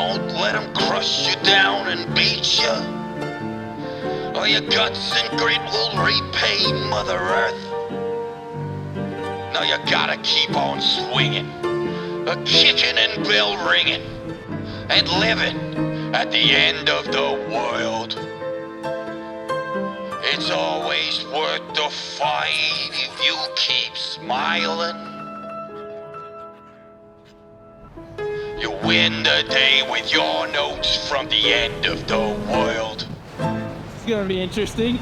Don't let them crush you down and beat you. Or your guts and grit will repay Mother Earth. Now you gotta keep on swinging, kicking and bell ringing, and living at the end of the world. It's always worth the fight if you keep smiling. You win the day with your notes from the end of the world. It's gonna be interesting.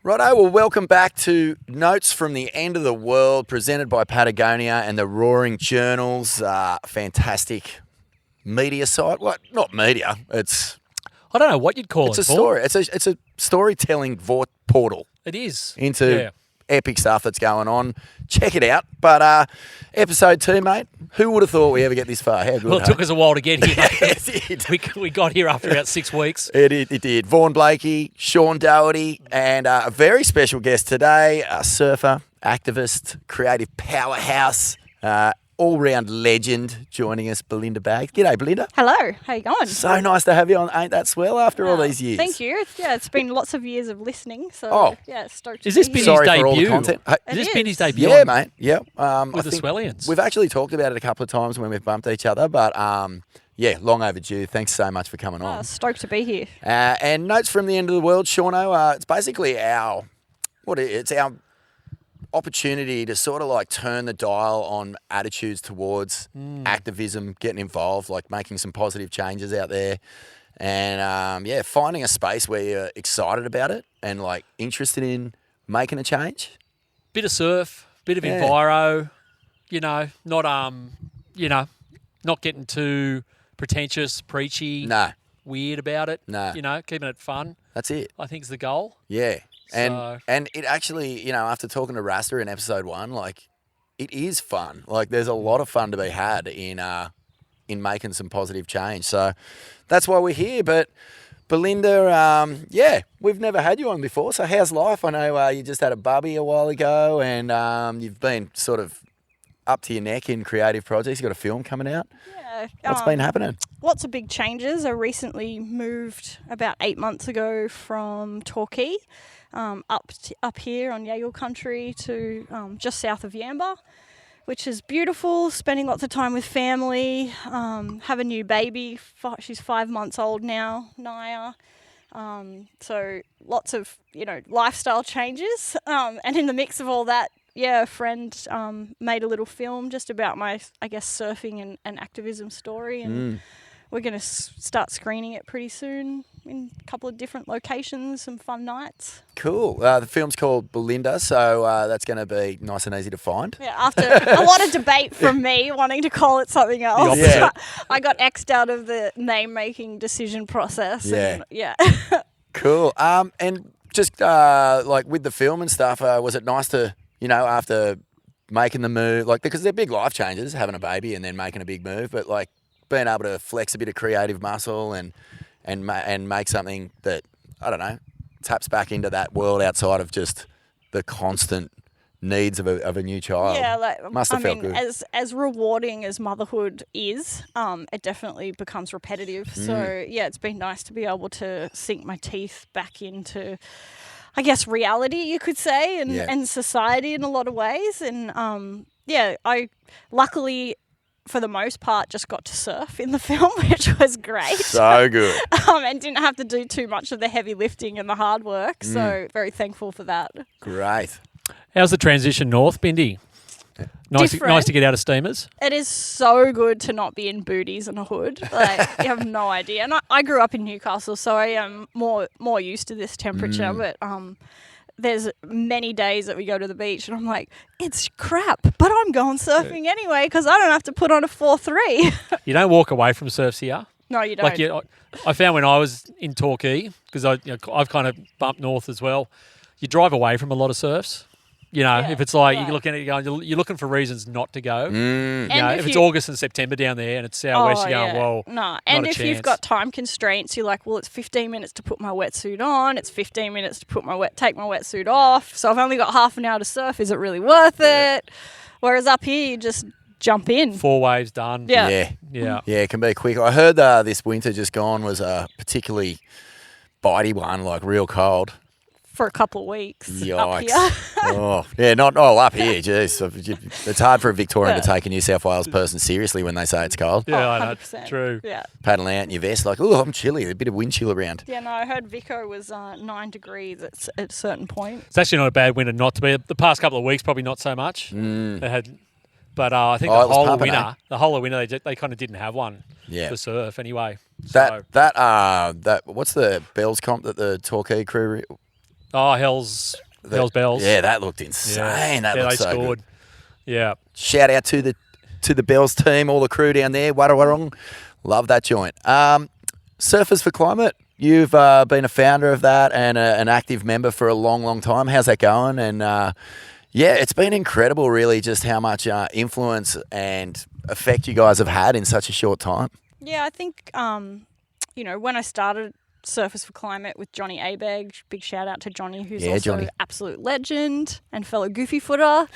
Righto, well, welcome back to Notes from the End of the World, presented by Patagonia and the Roaring Journals. Fantastic media site. What? Not media. I don't know what you'd call it. It's a story. It's a storytelling portal. It is. Into epic stuff that's going on. Check it out. But episode 2, mate, who would have thought we ever get this far? How good, well, it took us a while to get here. It did. We got here after about 6 weeks. It did. Vaughan, Blakey, Sean Doherty, and a very special guest today, a surfer, activist, creative powerhouse, all-round legend joining us, Belinda Baggs. G'day, Belinda. Hello, how you going? So nice to have you on Ain't That Swell after all these years. Thank you. It's been lots of years of listening, so stoked. Is this Bindy's Sorry debut? for all the content. Is this Bindy's debut? Yeah, mate. Yeah. With the Swellians. We've actually talked about it a couple of times when we've bumped each other, but long overdue. Thanks so much for coming on. Stoked to be here. And Notes from the End of the World, Shauno, it's basically our opportunity to sort of like turn the dial on attitudes towards activism, getting involved, like making some positive changes out there, and finding a space where you're excited about it and like interested in making a change. Bit of surf, bit of enviro, not getting too pretentious, preachy, weird about it. No, keeping it fun. That's it. I think is the goal. Yeah. And it actually, after talking to Rasta in episode 1, like, it is fun. Like, there's a lot of fun to be had in making some positive change. So that's why we're here. But Belinda, we've never had you on before. So how's life? I know you just had a bubby a while ago, and you've been sort of up to your neck in creative projects. You've got a film coming out. Yeah. What's been happening? Lots of big changes. I recently moved about 8 months ago from Torquay. Up here on Yagle country to just south of Yamba, which is beautiful, spending lots of time with family, have a new baby, she's 5 months old now, Naia, so lots of, lifestyle changes, and in the mix of all that, a friend made a little film just about my, surfing and activism story, and we're going to start screening it pretty soon in a couple of different locations, some fun nights. Cool. The film's called Belinda, so that's going to be nice and easy to find. Yeah, after a lot of debate from me wanting to call it something else, I got X'd out of the name-making decision process. Yeah. Cool. And just like with the film and stuff, was it nice to, after making the move, like, because they're big life changes, having a baby and then making a big move, but like being able to flex a bit of creative muscle and make something that, I don't know, taps back into that world outside of just the constant needs of a new child. Yeah, must have felt good. As rewarding as motherhood is, it definitely becomes repetitive. So it's been nice to be able to sink my teeth back into, reality, you could say, and society in a lot of ways. And I luckily, for the most part, just got to surf in the film, which was great. So good. And didn't have to do too much of the heavy lifting and the hard work. So very thankful for that. Great. How's the transition north, Bindy? Nice to get out of steamers. It is so good to not be in booties and a hood. Like, you have no idea. And I grew up in Newcastle, so I am more used to this temperature. But there's many days that we go to the beach and I'm like, it's crap, but I'm going surfing anyway because I don't have to put on a 4-3. You don't walk away from surfs here. No, you don't. I found when I was in Torquay, because I've kind of bumped north as well, you drive away from a lot of surfs. If it's like you're looking at it going, you're looking for reasons not to go. If it's August and September down there and it's southwest, you're going, well, no. And if you've got time constraints, you're like, well, it's 15 minutes to put my wetsuit on. It's 15 minutes to take my wetsuit off. So I've only got half an hour to surf. Is it really worth it? Whereas up here, you just jump in. 4 waves done. Yeah. Yeah, it can be quick. I heard this winter just gone was a particularly bitey one, like real cold. For a couple of weeks up Yikes. here. Oh, yeah, not all up here. Jeez. It's hard for a Victorian to take a New South Wales person seriously when they say it's cold. Yeah, I know. 100%. True. Yeah. Paddling out in your vest like, oh, I'm chilly. A bit of wind chill around. Yeah, no, I heard Vico was 9 degrees at a certain point. It's actually not a bad winter not to be. The past couple of weeks, probably not so much. They had, but I think Oh, it the was whole pumping, winter, the whole of winter, they kind of didn't have one Yeah. for surf anyway. That what's the Bells comp that the Torquay crew? Hell's Bells. Yeah, that looked insane. That they looked so scored. good. Yeah. Shout out to the Bells team, all the crew down there. Wadawurrung. Love that joint. Surfers for Climate. You've been a founder of that and an active member for a long, long time. How's that going? And yeah, it's been incredible, really, just how much influence and effect you guys have had in such a short time. Yeah, I think, when I started Surfers for Climate with Johnny Abeg, big shout out to Johnny, who's also Johnny. an absolute legend and fellow goofy footer.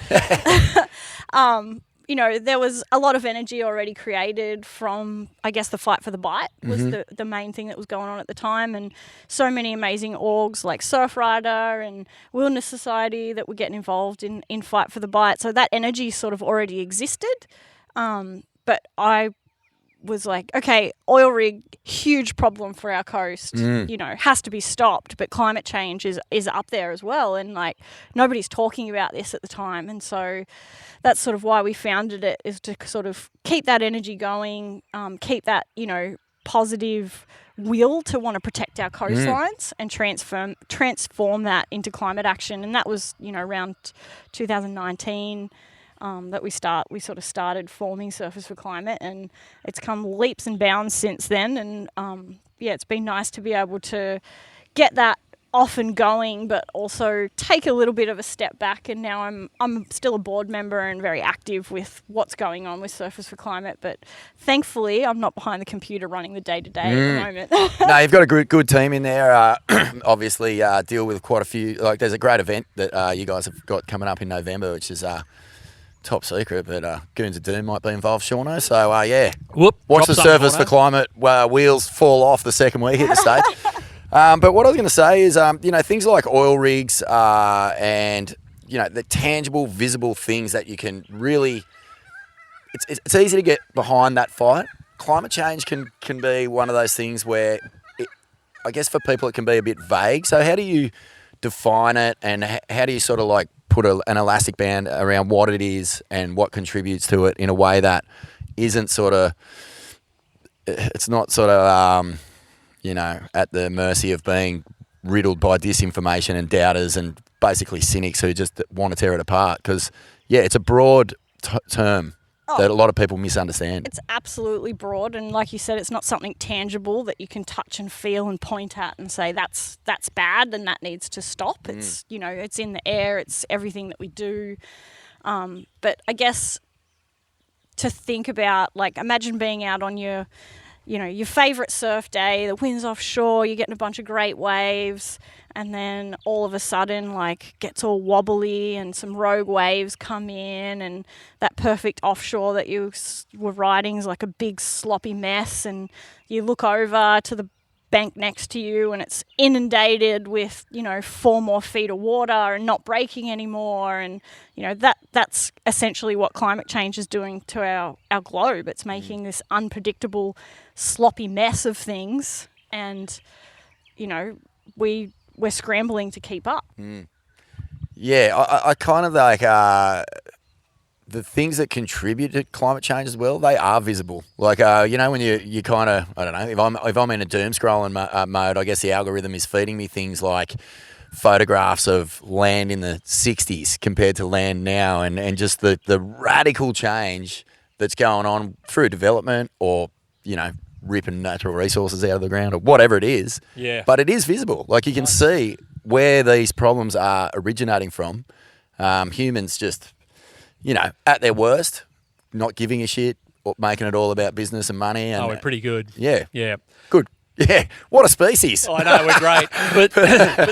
There was a lot of energy already created from, I guess, the fight for the bite was the main thing that was going on at the time, and so many amazing orgs like Surfrider and Wilderness Society that were getting involved in fight for the bite. So that energy sort of already existed, but I was like, okay, oil rig, huge problem for our coast, has to be stopped, but climate change is up there as well, and like nobody's talking about this at the time, and so that's sort of why we founded it, is to sort of keep that energy going, keep that positive will to want to protect our coastlines and transform that into climate action. And that was around 2019 that we sort of started forming Surfers for Climate, and it's come leaps and bounds since then. And it's been nice to be able to get that off and going, but also take a little bit of a step back. And now I'm still a board member and very active with what's going on with Surfers for Climate, but thankfully I'm not behind the computer running the day-to-day at the moment. No, you've got a good team in there. Obviously, deal with quite a few. Like, there's a great event that you guys have got coming up in November, which is top secret, but Goons of Doom might be involved, Shauno. So, watch the Surfers for Climate wheels fall off the second week at the stage. But what I was going to say is, things like oil rigs and, the tangible, visible things that you can really... It's easy to get behind that fight. Climate change can be one of those things where, I guess for people it can be a bit vague. So how do you define it, and how do you sort of like put an elastic band around what it is and what contributes to it in a way that isn't sort of... It's not sort of... at the mercy of being riddled by disinformation and doubters and basically cynics who just want to tear it apart. Because, it's a broad term that a lot of people misunderstand. It's absolutely broad, and like you said, it's not something tangible that you can touch and feel and point at and say that's bad and that needs to stop. It's it's in the air, it's everything that we do. But I guess to think about, like, imagine being out on your favourite surf day, the wind's offshore, you're getting a bunch of great waves, and then all of a sudden, like, gets all wobbly and some rogue waves come in, and that perfect offshore that you were riding is like a big sloppy mess, and you look over to the bank next to you and it's inundated with 4 more feet of water and not breaking anymore, and that's essentially what climate change is doing to our globe. It's making this unpredictable sloppy mess of things, and we're scrambling to keep up. I kind of like the things that contribute to climate change as well, they are visible. Like, when you kind of, I don't know, if I'm in a doom scrolling mode, I guess the algorithm is feeding me things like photographs of land in the 60s compared to land now, and just the radical change that's going on through development or, ripping natural resources out of the ground or whatever it is. Yeah. But it is visible. Like, you can see where these problems are originating from. Humans just... at their worst, not giving a shit, or making it all about business and money. And, we're pretty good. Yeah. Yeah. Good. Yeah. What a species. I know, we're great. But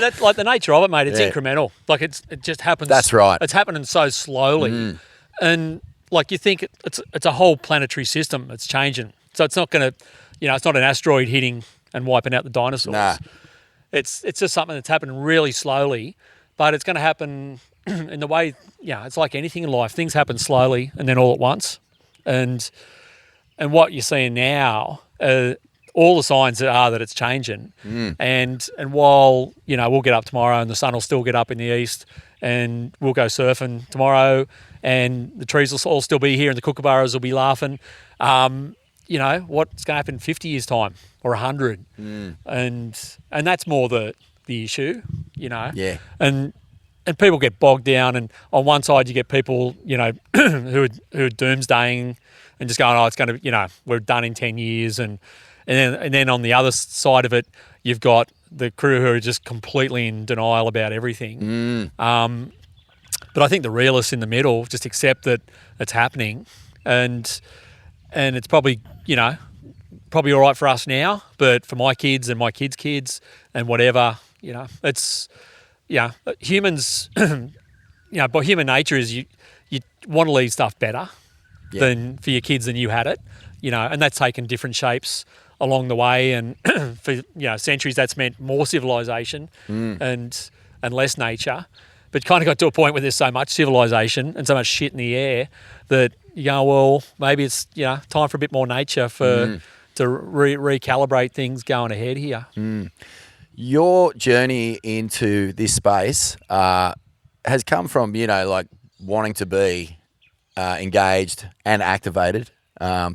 that's like the nature of it, mate. It's incremental. Like, it just happens. That's right. It's happening so slowly. And, like you think it's a whole planetary system that's changing. So it's not going to, it's not an asteroid hitting and wiping out the dinosaurs. Nah. It's just something that's happening really slowly, but it's going to happen in the way, it's like anything in life. Things happen slowly and then all at once. And what you're seeing now, all the signs are that it's changing. And while, we'll get up tomorrow and the sun will still get up in the east and we'll go surfing tomorrow and the trees will all still be here and the kookaburras will be laughing, what's going to happen in 50 years' time or 100? And that's more the issue, Yeah. And people get bogged down, and on one side you get people, who are doomsdaying and just going, oh, it's going to, we're done in 10 years. And then on the other side of it, you've got the crew who are just completely in denial about everything. But I think the realists in the middle just accept that it's happening, and it's probably, probably all right for us now, but for my kids and my kids' kids and whatever, it's, humans, but human nature is you want to leave stuff better than for your kids than you had it, and that's taken different shapes along the way, and for centuries that's meant more civilization and less nature. But kind of got to a point where there's so much civilization and so much shit in the air that you go, well, maybe it's time for a bit more nature to recalibrate things going ahead here. Your journey into this space has come from like wanting to be engaged and activated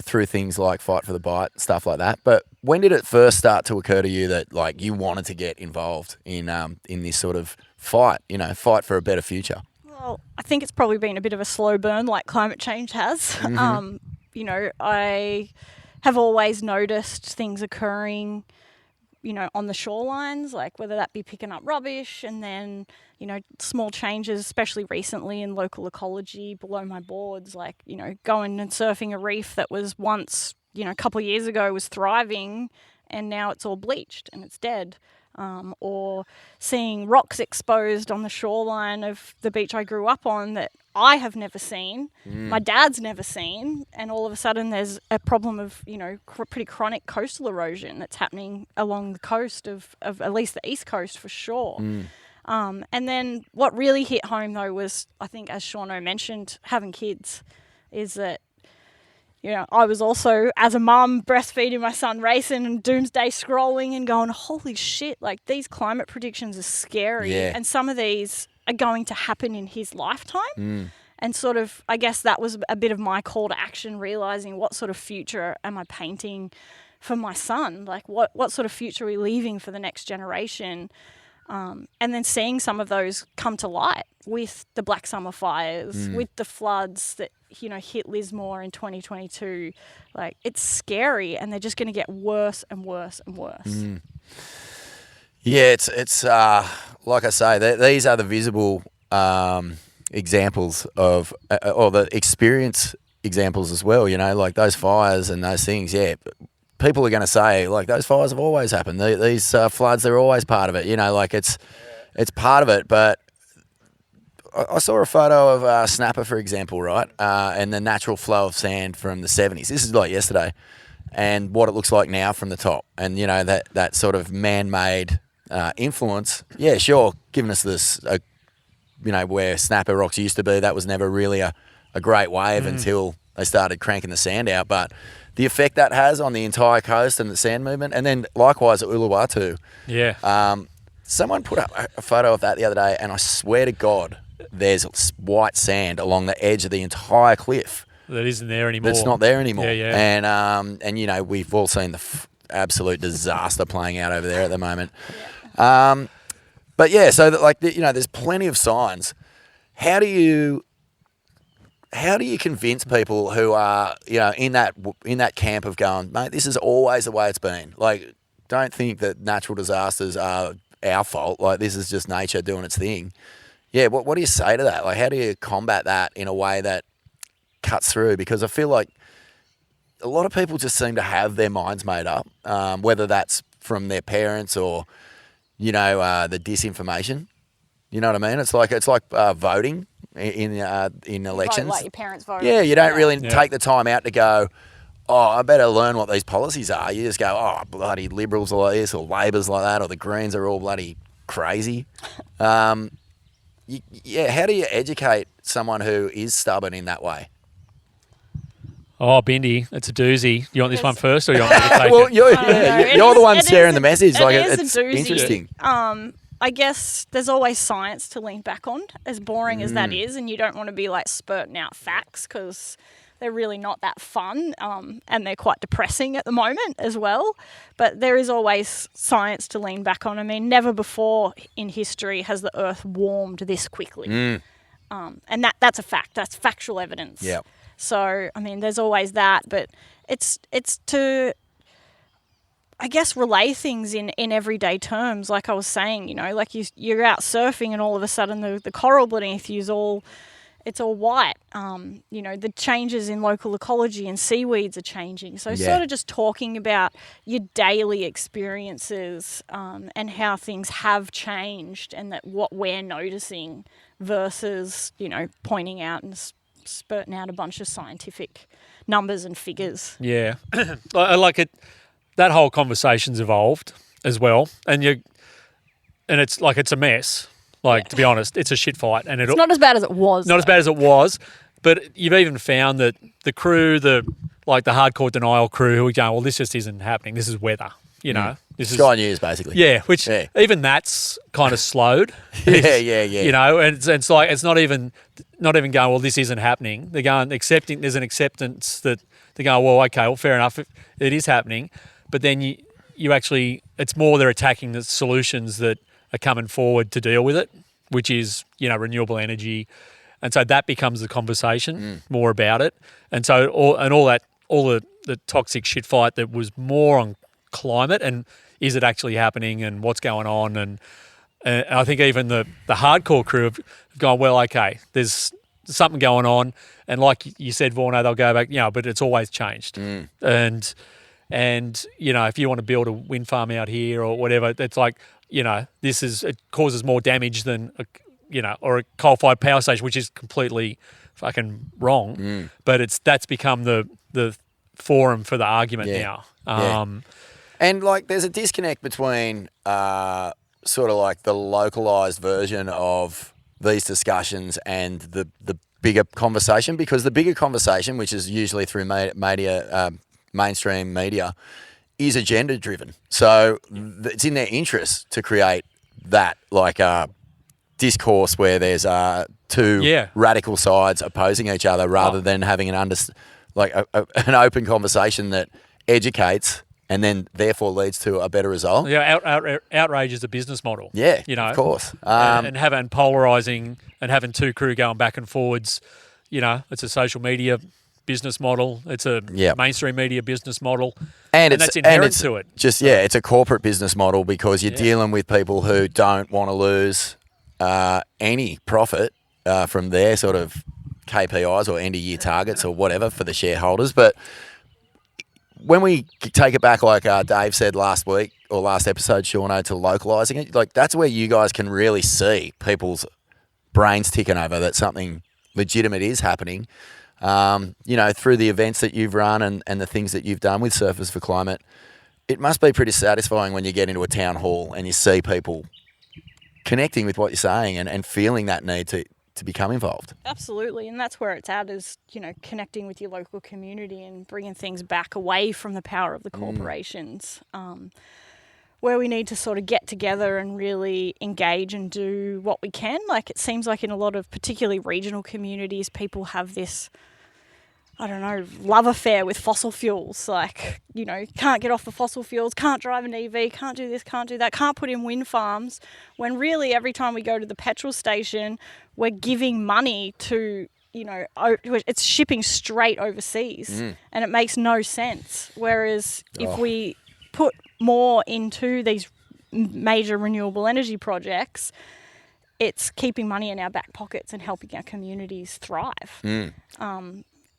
through things like Fight for the Bite, stuff like that. But when did it first start to occur to you that like you wanted to get involved in this sort of fight for a better future? Well, I think it's probably been a bit of a slow burn like climate change has. I have always noticed things occurring, on the shorelines, like whether that be picking up rubbish and then, small changes, especially recently in local ecology below my boards, like, going and surfing a reef that was once, a couple of years ago was thriving and now it's all bleached and it's dead. Or seeing rocks exposed on the shoreline of the beach I grew up on that I have never seen, my dad's never seen, and all of a sudden there's a problem of, pretty chronic coastal erosion that's happening along the coast of at least the east coast for sure. And then what really hit home though was, I think as Shauno mentioned, having kids, is that I was also, as a mum, breastfeeding my son Rayson and doomsday scrolling and going, holy shit, like these climate predictions are scary. Yeah. And some of these are going to happen in his lifetime. And sort of, I guess that was a bit of my call to action, realising what sort of future am I painting for my son? Like what sort of future are we leaving for the next generation? And then seeing some of those come to light with the Black Summer fires, with the floods that, hit Lismore in 2022. Like, it's scary, and they're just going to get worse and worse and worse. Yeah, it's like I say, these are the visible examples of, or the experience examples as well, like those fires and those things, people are going to say, like, those fires have always happened. These floods, they're always part of it. Like it's part of it. But I saw a photo of Snapper, for example, right? And the natural flow of sand from the 70s. This is like yesterday. And what it looks like now from the top. And, that sort of man-made influence. Yeah, sure, giving us this, where Snapper Rocks used to be, that was never really a great wave until they started cranking the sand out. But the effect that has on the entire coast and the sand movement, and then likewise at Uluwatu. Yeah. Someone put up a photo of that the other day, and I swear to God, there's white sand along the edge of the entire cliff. That isn't there anymore. That's not there anymore. Yeah. And we've all seen the absolute disaster playing out over there at the moment. But yeah, so that, there's plenty of signs. How do you convince people who are, in that camp of going, mate, this is always the way it's been? Like, don't think that natural disasters are our fault. Like, this is just nature doing its thing. Yeah, what do you say to that? Like, how do you combat that in a way that cuts through? Because I feel like a lot of people just seem to have their minds made up, whether that's from their parents or, the disinformation. You know what I mean? It's like voting. in Vote elections. like your parents vote. Yeah, you don't really take the time out to go, oh, I better learn what these policies are. You just go, oh, bloody Liberals are like this, or Labor's like that, or the Greens are all bloody crazy. How do you educate someone who is stubborn in that way? Oh, Bindy, it's a doozy. You want this one first, or you want me to take Well, it? you're the one sharing the message. It's It's interesting. I guess there's always science to lean back on, as boring as that is, and you don't want to be like spurting out facts because they're really not that fun, and they're quite depressing at the moment as well. But there is always science to lean back on. I mean, never before in history has the Earth warmed this quickly, and that's a fact. That's factual evidence. Yeah. So I mean, there's always that, but it's to, I guess, relay things in everyday terms. Like I was saying, you know, like you're out surfing and all of a sudden the coral beneath you is all white. You know, the changes in local ecology and seaweeds are changing. So sort of just talking about your daily experiences and how things have changed and that what we're noticing versus, you know, pointing out and spurting out a bunch of scientific numbers and figures. Yeah. I like it. That whole conversation's evolved as well. And it's like, it's a mess. Like, to be honest, it's a shit fight. And it's not as bad as it was. Not as bad as it was. But you've even found that the crew, the hardcore denial crew who are going, well, this just isn't happening. This is weather, you know. This Sky News, basically. Yeah, which even that's kind of slowed. Yeah. You know, and it's like, it's not even going, well, this isn't happening. They're going, there's an acceptance that they're going, well, okay, well, fair enough, it is happening. But then you actually, it's more they're attacking the solutions that are coming forward to deal with it, which is, you know, renewable energy. And so that becomes the conversation more about it. And so all the toxic shit fight that was more on climate and is it actually happening and what's going on. And I think even the hardcore crew have gone, well, okay, there's something going on. And like you said, Vaughan, they'll go back, you know, but it's always changed. And, you know, if you want to build a wind farm out here or whatever, it's like, you know, it causes more damage than, or a coal-fired power station, which is completely fucking wrong. But that's become the forum for the argument now. And, like, there's a disconnect between sort of like the localised version of these discussions and the bigger conversation, because the bigger conversation, which is usually through mainstream media, is agenda driven. So it's in their interest to create that like discourse where there's two radical sides opposing each other rather than having an open conversation that educates and then therefore leads to a better result. Yeah, outrage is a business model. Yeah, you know, of course. And having polarising and having two crew going back and forwards, you know, it's a social media business model. It's a mainstream media business model. And that's inherent to it. It's a corporate business model because you're dealing with people who don't want to lose any profit from their sort of KPIs or end-of-year targets or whatever for the shareholders. But when we take it back, like Dave said last week or last episode, Shauno, to localising it, like that's where you guys can really see people's brains ticking over that something legitimate is happening. You know, through the events that you've run and the things that you've done with Surfers for Climate, it must be pretty satisfying when you get into a town hall and you see people connecting with what you're saying and feeling that need to become involved. Absolutely, and that's where it's at, is, you know, connecting with your local community and bringing things back away from the power of the corporations, where we need to sort of get together and really engage and do what we can. Like, it seems like in a lot of particularly regional communities, people have this, I don't know, love affair with fossil fuels. Like, you know, can't get off the fossil fuels, can't drive an EV, can't do this, can't do that, can't put in wind farms, when really every time we go to the petrol station, we're giving money to, you know, it's shipping straight overseas and it makes no sense. Whereas if we put more into these major renewable energy projects, it's keeping money in our back pockets and helping our communities thrive.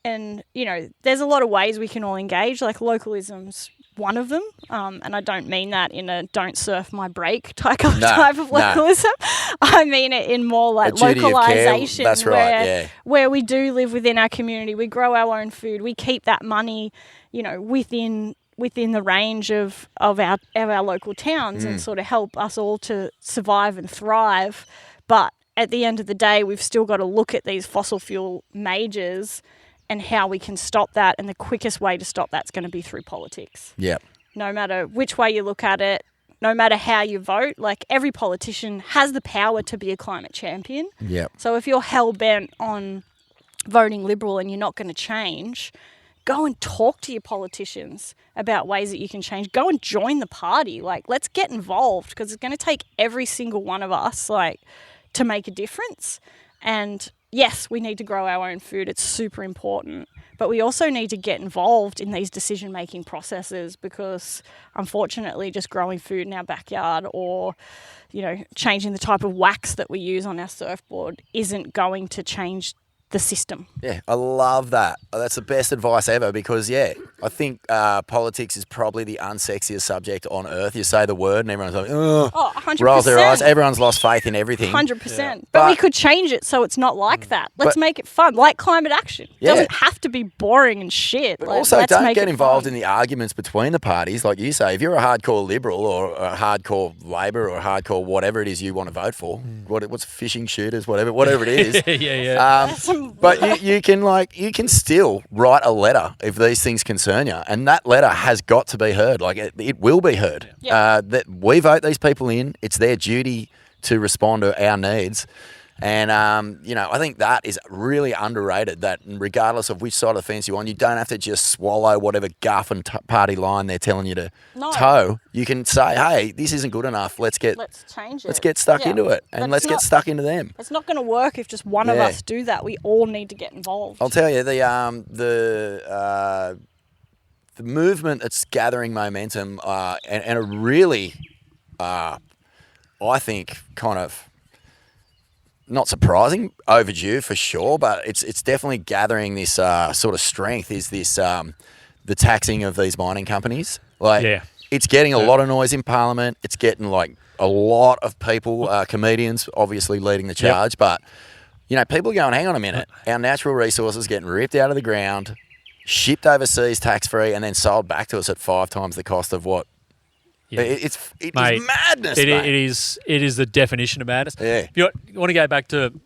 And, you know, there's a lot of ways we can all engage. Like, localism's one of them, and I don't mean that in a "don't surf my break" type of localism. I mean it in more like localization. That's right. Yeah. Where we do live within our community, we grow our own food, we keep that money, within the range of our local towns, and sort of help us all to survive and thrive. But at the end of the day, we've still got to look at these fossil fuel majors and how we can stop that. And the quickest way to stop that's going to be through politics. Yeah. No matter which way you look at it, no matter how you vote, like every politician has the power to be a climate champion. Yeah. So if you're hell-bent on voting Liberal and you're not going to change, go and talk to your politicians about ways that you can change. Go and join the party. Like, let's get involved, because it's going to take every single one of us, to make a difference. And yes, we need to grow our own food. It's super important. But we also need to get involved in these decision-making processes, because unfortunately just growing food in our backyard or, changing the type of wax that we use on our surfboard isn't going to change the system. Yeah, I love that. That's the best advice ever, because, I think politics is probably the unsexiest subject on earth. You say the word and everyone's like, oh, 100%. Rolls their eyes. Everyone's lost faith in everything. 100%. Yeah. But we could change it so it's not like that. Let's make it fun, like climate action. It doesn't have to be boring and shit. But also don't get involved in the arguments between the parties. Like you say, if you're a hardcore Liberal or a hardcore Labor or a hardcore whatever it is you want to vote for, what's fishing shooters, whatever it is. yeah. But you can still write a letter if these things concern you, and that letter has got to be heard. Like it will be heard. Yep. That we vote these people in. It's their duty to respond to our needs. And, I think that is really underrated, that regardless of which side of the fence you're on, you don't have to just swallow whatever guff and party line they're telling you to toe. You can say, hey, this isn't good enough. Let's change it. Let's get stuck into it, and let's get stuck into them. It's not going to work if just one of us do that. We all need to get involved. I'll tell you, the movement that's gathering momentum and a really, I think, kind of, not surprising, overdue for sure, but it's definitely gathering this sort of strength, is this the taxing of these mining companies. It's getting a lot of noise in Parliament. It's getting a lot of people, comedians obviously leading the charge, but people are going, hang on a minute, our natural resources getting ripped out of the ground, shipped overseas tax-free, and then sold back to us at 5 times the cost of what. Yeah. It is madness, mate. It It is the definition of madness. Yeah. You want to go back to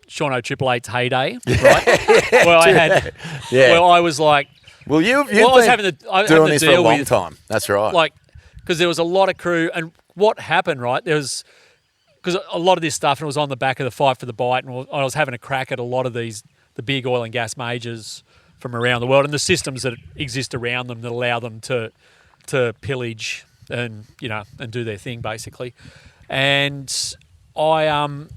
Sean O'Triple8's heyday, right? Where I was like, well, you've I was having doing this for a long time. That's right. Because there was a lot of crew, and what happened, right? There was, because a lot of this stuff, and it was on the back of the Fight for the Bite, and I was having a crack at a lot of the big oil and gas majors from around the world, and the systems that exist around them that allow them to pillage and and do their thing basically. And I had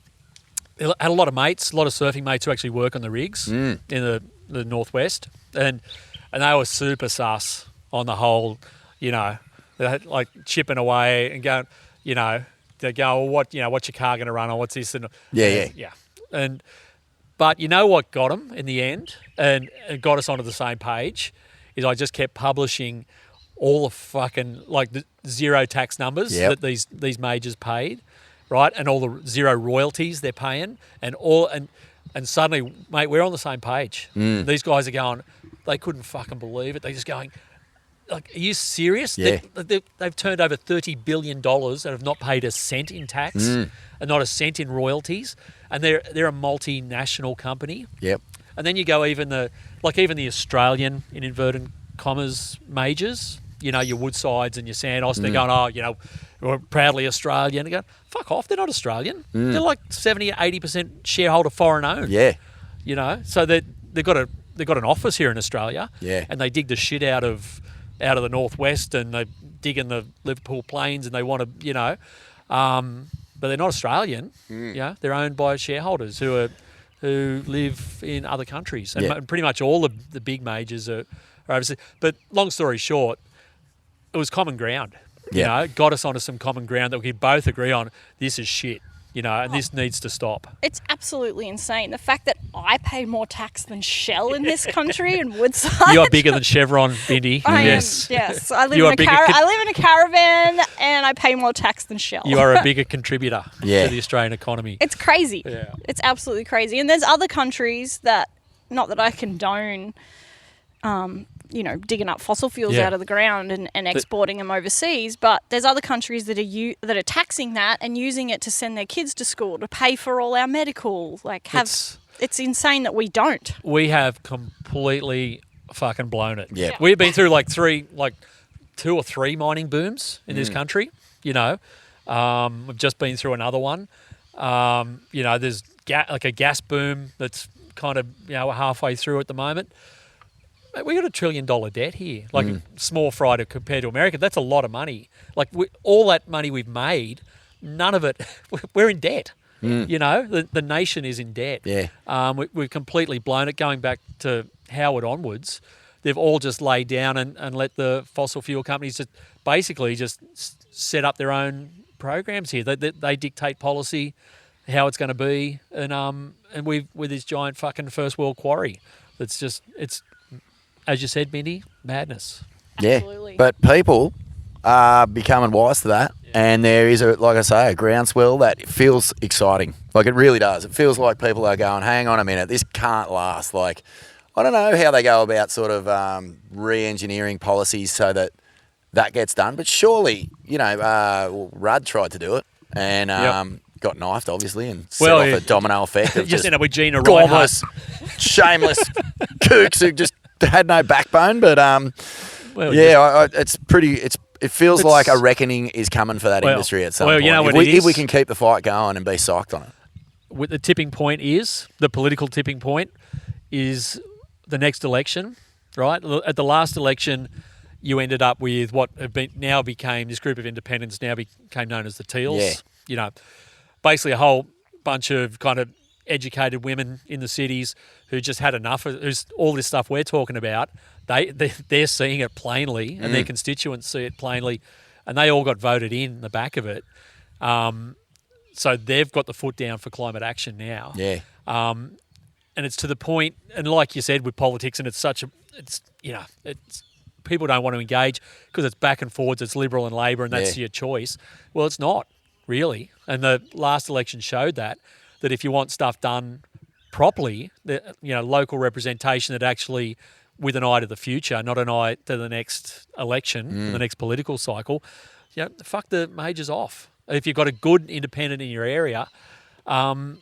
a lot of surfing mates who actually work on the rigs in the northwest, and they were super sus on the whole, they had, chipping away and going, they go, well, what's your car going to run on? What's this? And but you know what got them in the end, and it got us onto the same page, is I just kept publishing all the fucking the zero tax numbers that these majors paid, right, and all the zero royalties they're paying, and suddenly, mate, we're on the same page. These guys are going, they couldn't fucking believe it. They're just going, are you serious? Yeah. They've turned over $30 billion and have not paid a cent in tax and not a cent in royalties, and they're a multinational company. Yep. And then you go even the Australian, in inverted commas, majors. Your Woodsides and your Sandos, they're going, we're proudly Australian. They go, fuck off, they're not Australian. They're 70 or 80% shareholder foreign owned. Yeah. So they've got an office here in Australia. Yeah. And they dig the shit out of the northwest, and they dig in the Liverpool plains, and they want to, but they're not Australian. They're owned by shareholders who live in other countries, and pretty much all of the big majors are overseas. But long story short, it was common ground. Got us onto some common ground that we could both agree on. This is shit. and this needs to stop. It's absolutely insane. The fact that I pay more tax than Shell in this country and Woodside. You are bigger than Chevron, Bindy. Yes. Yes. I live in a caravan and I pay more tax than Shell. You are a bigger contributor to the Australian economy. It's crazy. Yeah. It's absolutely crazy. And there's other countries that, not that I condone, digging up fossil fuels out of the ground and exporting them overseas, but there's other countries that are taxing that and using it to send their kids to school, to pay for all our medical. It's insane that we don't. We have completely fucking blown it. Yeah. We've been through 2 or 3 mining booms in this country. We've just been through another one. There's a gas boom that's kind of halfway through at the moment. We got $1 trillion debt here, small fry compared to America. That's a lot of money. All that money we've made, none of it, we're in debt. The nation is in debt. Yeah. We've completely blown it. Going back to Howard onwards, they've all just laid down and let the fossil fuel companies just set up their own programs here. They dictate policy, how it's going to be, and we've with this giant fucking first world quarry. It's as you said, Bindy, madness. Yeah, Absolutely. but people are becoming wise to that, and there is a groundswell that feels exciting. It really does. It feels like people are going, hang on a minute, this can't last. I don't know how they go about sort of re-engineering policies so that gets done, but surely, Rudd tried to do it and got knifed, obviously, and set off a domino effect of just end up with Gina gormless, shameless kooks who just had no backbone. But it feels like a reckoning is coming for that industry at some point. If we can keep the fight going and be psyched on it. With the political tipping point is the next election, right? At the last election, you ended up with what became this group of independents became known as the Teals. Yeah. Basically a whole bunch of kind of educated women in the cities who just had enough of all this stuff we're talking about. They're seeing it plainly, and their constituents see it plainly, and they all got voted in the back of it. So they've got the foot down for climate action now. Yeah. And it's to the point, and like you said with politics, and it's people don't want to engage because it's back and forwards, it's Liberal and Labor, and that's your choice. Well, it's not really, and the last election showed that if you want stuff done properly, local representation that actually with an eye to the future, not an eye to the next election, the next political cycle, fuck the majors off. If you've got a good independent in your area, and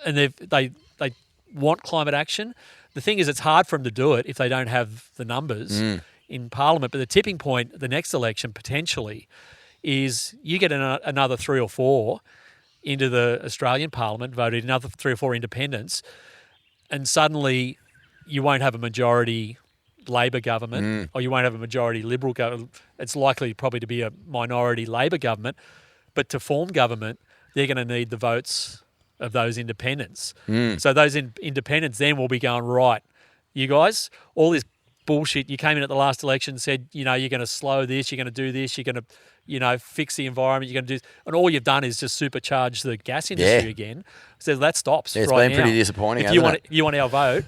they want climate action, the thing is it's hard for them to do it if they don't have the numbers in Parliament. But the tipping point, the next election potentially, is you get another 3 or 4 into the Australian Parliament, voted another 3 or 4 independents, and suddenly you won't have a majority Labor government or you won't have a majority Liberal government. It's likely probably to be a minority Labor government, but to form government, they're going to need the votes of those independents. So those independents then will be going, right, you guys, all this bullshit, you came in at the last election, said, you're going to slow this, you're going to do this, you're going to, fix the environment, you're going to do this, and all you've done is just supercharge the gas industry again. So that stops it's right now. It's been pretty disappointing, if you want our vote,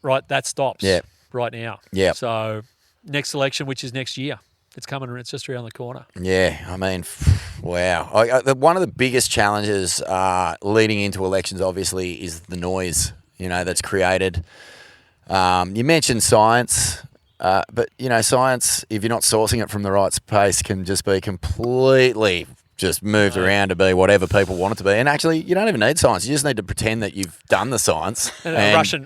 right, that stops right now. Yeah. So next election, which is next year, it's coming, it's just around the corner. Yeah, I mean, wow. One of the biggest challenges leading into elections, obviously, is the noise, that's created. You mentioned science, but, science, if you're not sourcing it from the right space, can just be completely just moved around to be whatever people want it to be. And actually, you don't even need science. You just need to pretend that you've done the science. And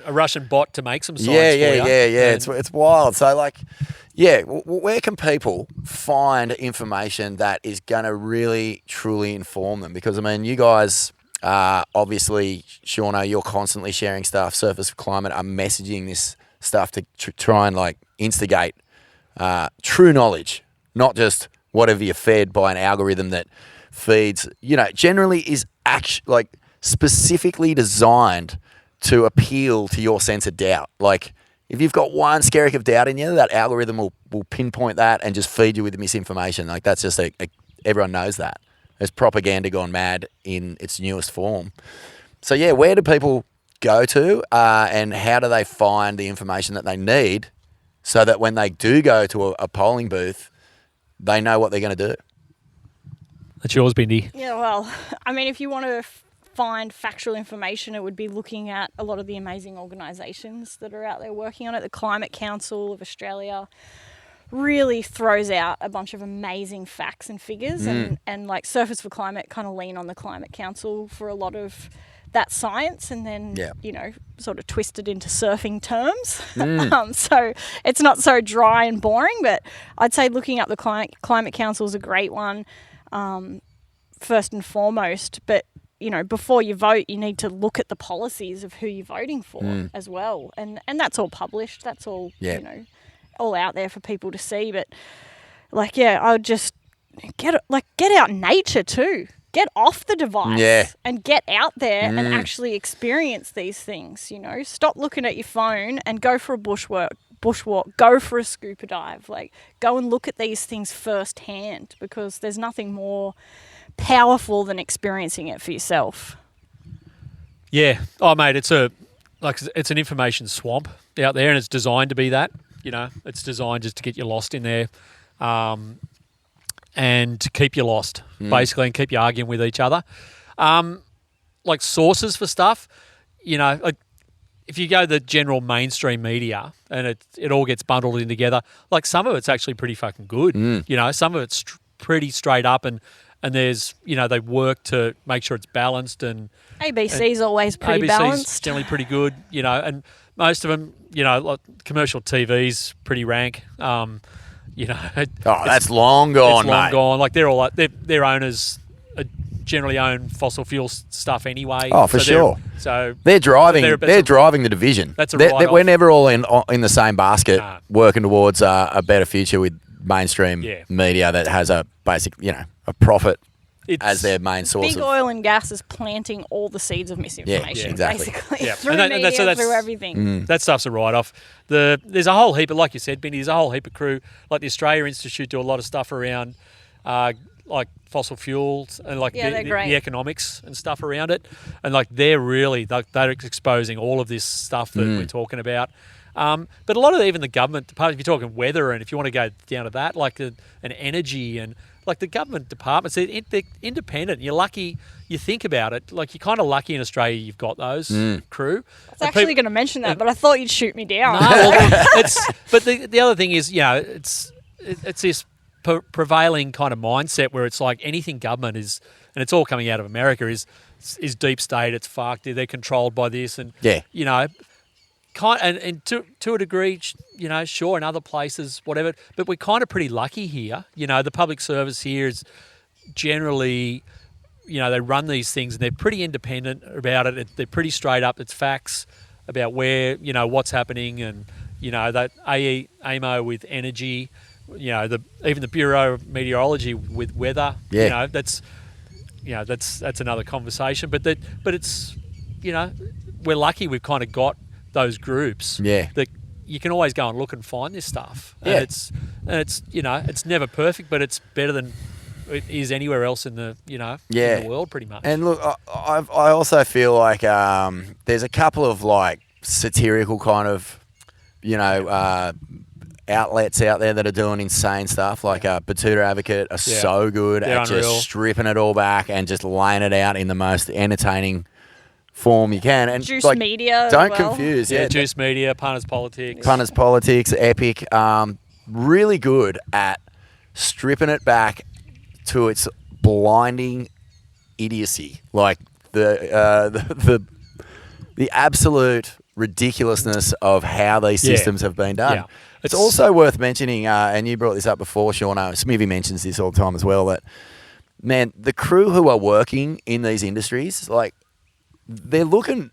a Russian bot to make some science Yeah. It's wild. So, where can people find information that is going to really, truly inform them? Because, you guys... obviously, Shauna, you're constantly sharing stuff. Surface Climate are messaging this stuff to try and instigate true knowledge, not just whatever you're fed by an algorithm that feeds. Generally is specifically designed to appeal to your sense of doubt. If you've got one skerrick of doubt in you, that algorithm will pinpoint that and just feed you with the misinformation. That's just everyone knows that. as propaganda gone mad in its newest form. So, yeah, where do people go to and how do they find the information that they need so that when they do go to a polling booth, they know what they're going to do? That's yours, Bindy. Yeah, well, I mean, if you want to find factual information, it would be looking at a lot of the amazing organisations that are out there working on it. The Climate Council of Australia really throws out a bunch of amazing facts and figures, and like Surfers for Climate kind of lean on the Climate Council for a lot of that science, and then sort of twist it into surfing terms. So it's not so dry and boring, but I'd say looking up the Climate Council is a great one, first and foremost. But before you vote, you need to look at the policies of who you're voting for as well, and that's all published. That's all all out there for people to see. But I would just get out in nature too. Get off the device and get out there and actually experience these things, Stop looking at your phone and go for a bushwalk, go for a scuba dive. Go and look at these things firsthand, because there's nothing more powerful than experiencing it for yourself. Yeah. Oh, mate, it's an information swamp out there, and it's designed to be that. It's designed just to get you lost in there. And to keep you lost, basically, and keep you arguing with each other. Sources for stuff, if you go the general mainstream media and it all gets bundled in together, some of it's actually pretty fucking good. Some of it's pretty straight up, and there's, they work to make sure it's balanced. And ABC's always pretty ABC's balanced. generally pretty good, and most of them, commercial TV's pretty rank. That's long gone, it's long mate. gone. They're all their owners generally own fossil fuel stuff anyway. Oh, for sure. So they're driving the division. That's a write-off. We're never all in the same basket, working towards a better future with mainstream media that has a basic, a profit as their main source. Big oil and gas is planting all the seeds of misinformation, exactly. basically. Yeah. Through media, through everything. That stuff's a write-off. There's a whole heap of, like you said, Bindy, there's a whole heap of crew. Like the Australia Institute do a lot of stuff around fossil fuels and the economics and stuff around it. And they're exposing all of this stuff that we're talking about. But a lot of even the government, if you're talking weather and if you want to go down to that, an energy and the government departments, they're independent. You're lucky. You think about it, you're kind of lucky in Australia. You've got those crew. I was actually going to mention that, but I thought you'd shoot me down. But the other thing is, it's this prevailing kind of mindset where it's anything government is, and it's all coming out of America, is deep state. It's fucked. They're controlled by this, and and to a degree, sure, in other places, whatever. But we're kind of pretty lucky here. The public service here is generally, they run these things and they're pretty independent about it. They're pretty straight up. It's facts about where, what's happening, and that AEMO with energy, even the Bureau of Meteorology with weather. Yeah. That's another conversation. But it's, we're lucky we've kind of got those groups that you can always go and look and find this stuff. And it's never perfect, but it's better than it is anywhere else in the in the world, pretty much. And look, I also feel like there's a couple of satirical kind of outlets out there that are doing insane stuff. Batuta Advocate are so good They're at unreal. just stripping it all back and just laying it out in the most entertaining form you can. And Juice Media. Don't as well. confuse. Juice Media, Punters Politics. Punters Politics, Epic. Really good at stripping it back to its blinding idiocy. The absolute ridiculousness of how these systems have been done. Yeah. It's also worth mentioning, and you brought this up before, Sean, Smithy mentions this all the time as well, that, man, the crew who are working in these industries, they're going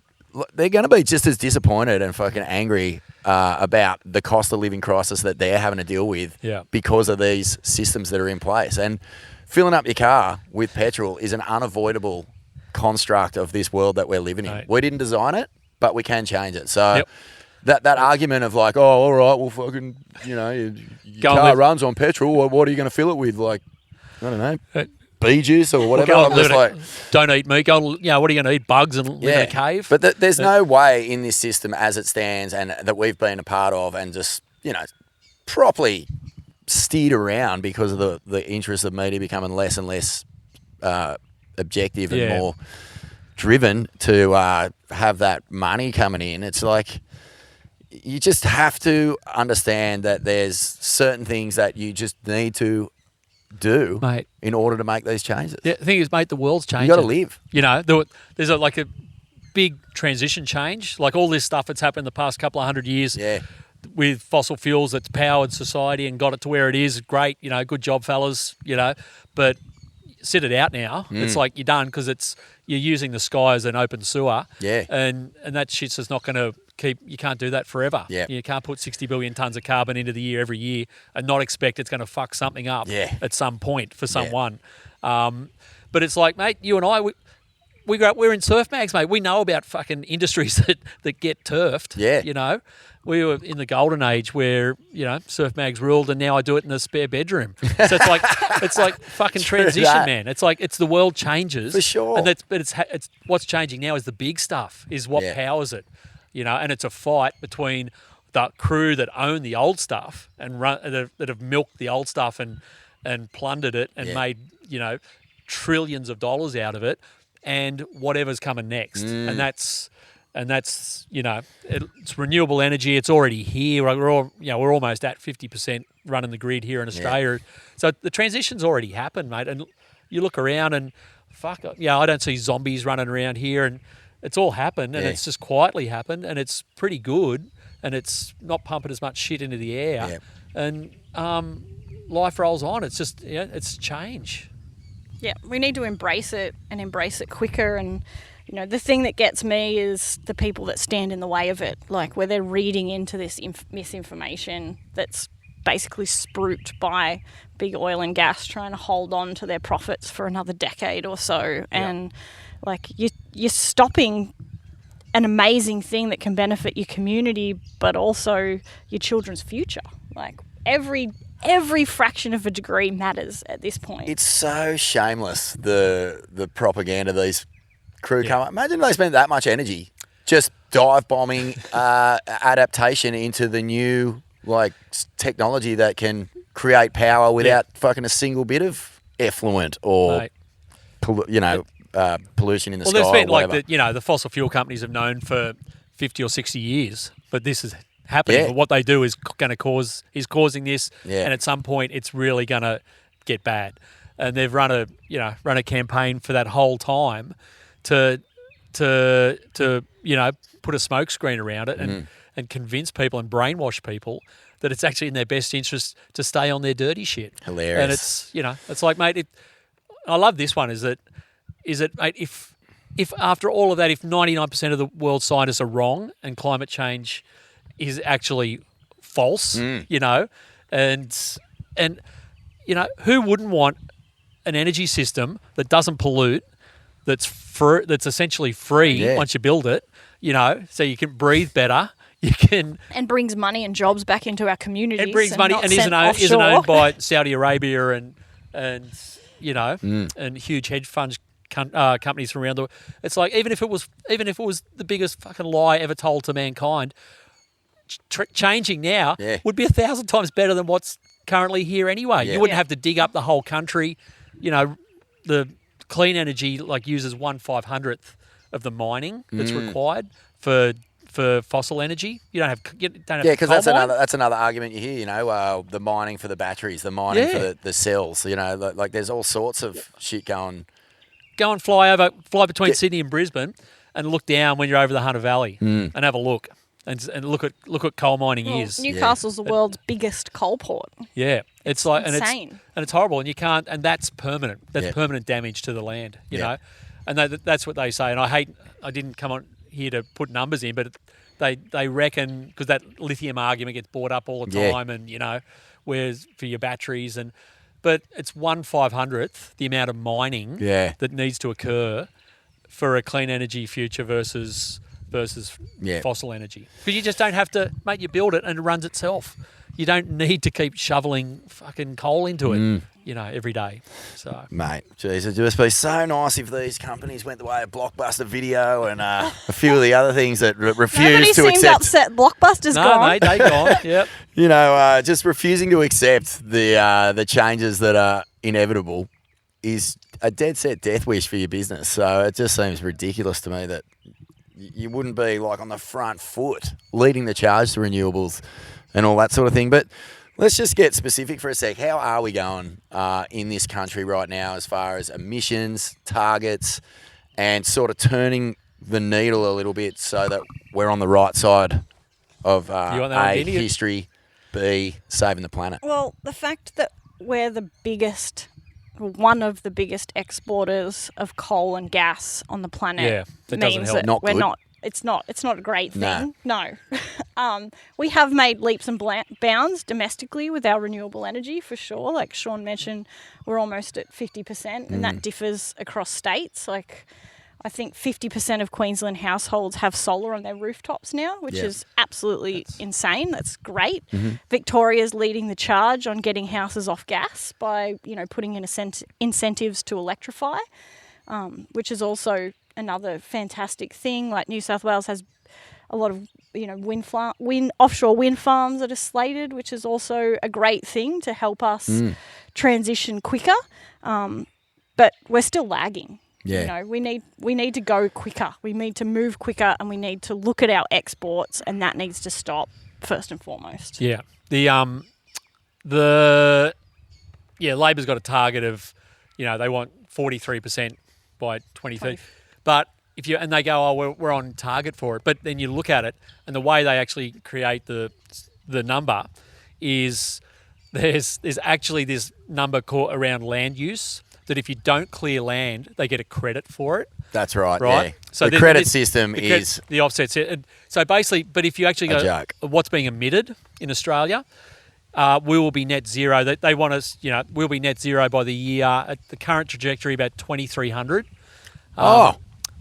to be just as disappointed and fucking angry about the cost of living crisis that they're having to deal with because of these systems that are in place. And filling up your car with petrol is an unavoidable construct of this world that we're living in. We didn't design it, but we can change it. So that argument of all right, well, fucking, your car runs on petrol. What are you going to fill it with? I don't know. bee juice or whatever. Go I'm and just live in like, don't eat meat. Go, what are you going to eat? Bugs and live in a cave? But there's no way in this system as it stands and that we've been a part of and just, properly steered around because of the interest of media becoming less and less objective and more driven to have that money coming in. It's like you just have to understand that there's certain things that you just need to do, mate, in order to make these changes. The thing is, mate, the world's changing. You got to live. There's a big transition change. Like all this stuff that's happened in the past couple of 100 years with fossil fuels that's powered society and got it to where it is. Great, good job, fellas, but sit it out now. It's like you're done because you're using the sky as an open sewer. Yeah. And that shit's just not going to you can't do that forever. Yeah. You can't put 60 billion tonnes of carbon into the year every year and not expect it's going to fuck something up at some point for someone. But it's like, mate, you and I, we grew up, we're in surf mags, mate. We know about fucking industries that get turfed. Yeah. We were in the golden age where, surf mags ruled, and now I do it in a spare bedroom. So it's like fucking transition, man. It's like the world changes. For sure. And it's what's changing now is the big stuff, is what powers it. And it's a fight between the crew that own the old stuff and that have milked the old stuff and plundered it and made, trillions of dollars out of it, and whatever's coming next. And that's it's renewable energy. It's already here. We're almost at 50% running the grid here in Australia. So the transition's already happened, mate. And you look around and I don't see zombies running around here, and it's all happened, and it's just quietly happened, and it's pretty good, and it's not pumping as much shit into the air, and life rolls on. It's just it's change. Yeah, we need to embrace it and embrace it quicker. And the thing that gets me is the people that stand in the way of it, like where they're reading into this misinformation that's basically spruiked by big oil and gas trying to hold on to their profits for another decade or so. And like you're stopping an amazing thing that can benefit your community, but also your children's future. Like every fraction of a degree matters at this point. It's so shameless, the propaganda these crew come up. Imagine they spent that much energy just dive bombing adaptation into the new technology that can create power without fucking a single bit of effluent or pollution in the sky. Well, there's been the fossil fuel companies have known for 50 or 60 years, but this is happening. But what they do is causing this, and at some point it's really going to get bad. And they've run a campaign for that whole time to put a smoke screen around it and convince people and brainwash people that it's actually in their best interest to stay on their dirty shit. Hilarious. And it's like, mate, I love this one, is that, mate, if after all of that, if 99% of the world's scientists are wrong and climate change is actually false, and who wouldn't want an energy system that doesn't pollute, that's essentially free once you build it, so you can breathe better. And brings money and jobs back into our communities. It brings money and isn't owned by Saudi Arabia and huge hedge funds companies from around the world. It's like even if it was the biggest fucking lie ever told to mankind, changing now would be 1,000 times better than what's currently here anyway. You wouldn't have to dig up the whole country. The clean energy uses 1/500th of the mining that's required for fossil energy. You don't have because that's another argument you hear. The mining for the batteries, the mining for the cells. There's all sorts of shit going. Go and fly between Sydney and Brisbane, and look down when you're over the Hunter Valley and have a look and look at coal mining is. Newcastle's the world's biggest coal port. Yeah, it's like insane. and it's horrible, and you can't, and that's permanent. That's permanent damage to the land. You know, and that's what they say. And I didn't come on here to put numbers in, but they reckon, because that lithium argument gets brought up all the time, and whereas for your batteries but it's 1/500th the amount of mining that needs to occur for a clean energy future versus versus Yeah. fossil energy. Because you just don't have to, mate, you build it and it runs itself. You don't need to keep shoveling fucking coal into it, every day. So, Mate, geez, it'd just be so nice if these companies went the way of Blockbuster Video and a few of the other things that refuse Nobody to seemed accept. upset. Blockbuster's no, gone. mate, they gone. Yep. Just refusing to accept the changes that are inevitable is a dead set death wish for your business. So it just seems ridiculous to me that you wouldn't be like on the front foot leading the charge to renewables and all that sort of thing. But let's just get specific for a sec. How are we going in this country right now as far as emissions, targets, and sort of turning the needle a little bit so that we're on the right side of You want that A, one, Bindy? history, B, saving the planet? Well, the fact that we're one of the biggest exporters of coal and gas on the planet Yeah, that doesn't means help. that Not we're good. not. It's not a great No. thing. No. We have made leaps and bounds domestically with our renewable energy for sure. Like Sean mentioned, we're almost at 50%, and that differs across states. Like, I think 50% of Queensland households have solar on their rooftops now, which Yeah. is absolutely insane. That's great. Victoria's leading the charge on getting houses off gas by, putting in incentives to electrify, which is also another fantastic thing. Like New South Wales has a lot of, offshore wind farms that are slated, which is also a great thing to help us transition quicker. But we're still lagging. Yeah. We need to go quicker. We need to move quicker, and we need to look at our exports, and that needs to stop first and foremost. Yeah. Labor's got a target of, they want 43% by 2030. But and they go, oh, we're on target for it. But then you look at it, and the way they actually create the number is there's actually this number called around land use, that if you don't clear land, they get a credit for it. That's right. Right. Yeah. So the credit system is the offset. So basically, but if you actually a go, joke. what's being emitted in Australia, we will be net zero. They want us, we'll be net zero by the year at the current trajectory about 2300.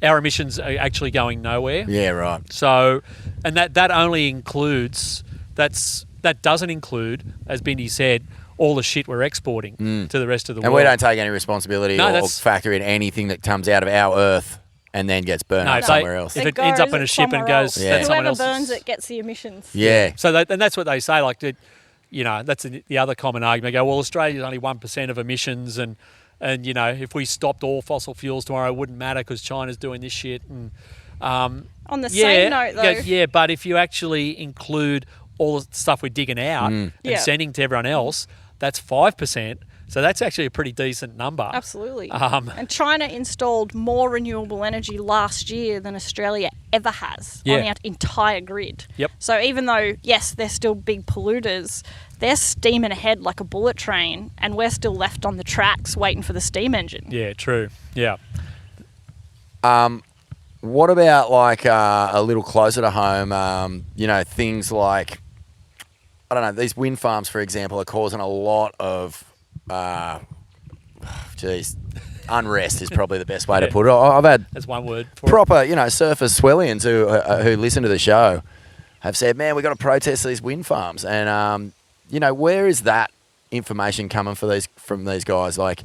Our emissions are actually going nowhere. Yeah, right. So, and that only includes that doesn't include, as Bindy said, all the shit we're exporting to the rest of the And world. we don't take any responsibility or factor in anything that comes out of our earth and then gets burned up somewhere else. If it ends up in a ship and goes, that's someone whoever else's. burns it gets the emissions. Yeah. So and that's what they say. Like, that's the other common argument. They go, well, Australia's only 1% of emissions, and if we stopped all fossil fuels tomorrow, it wouldn't matter because China's doing this shit. And on the same note, though, but if you actually include all the stuff we're digging out and sending to everyone else, that's 5%. So that's actually a pretty decent number. Absolutely. And China installed more renewable energy last year than Australia ever has on our entire grid. Yep. So even though, yes, they're still big polluters, they're steaming ahead like a bullet train, and we're still left on the tracks waiting for the steam engine. Yeah, true. Yeah. What about like a little closer to home? Things like, I don't know, these wind farms, for example, are causing a lot of, unrest is probably the best way to put it. I've had That's one word for proper, surfers, Swellians who listen to the show have said, man, we've got to protest these wind farms. And, where is that information coming from these guys? Like,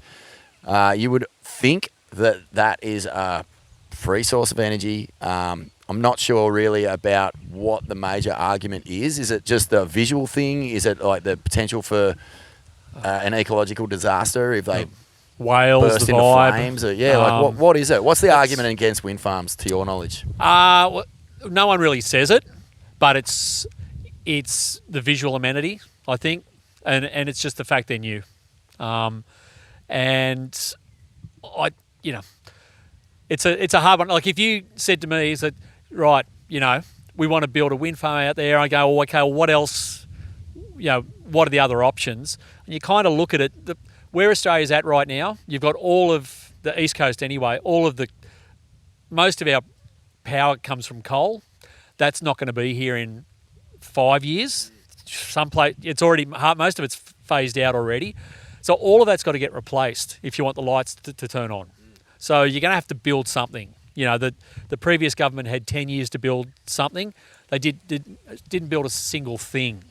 you would think that is a free source of energy. I'm not sure really about what the major argument is. Is it just the visual thing? Is it like the potential for an ecological disaster if they whales, burst the into vibe. flames? Or, what is it? What's the argument against wind farms, to your knowledge? No one really says it, but it's the visual amenity, I think, and it's just the fact they're new, and it's a hard one. Like if you said to me, "Is right? We want to build a wind farm out there," I go, "Oh, okay. Well, what else? What are the other options?" And you kind of look at it. Where Australia's at right now, you've got all of the East Coast anyway. Most of our power comes from coal. That's not going to be here in 5 years. It's already most of it's phased out already. So all of that's got to get replaced if you want the lights to turn on. So you're going to have to build something. The previous government had 10 years to build something. They didn't build a single thing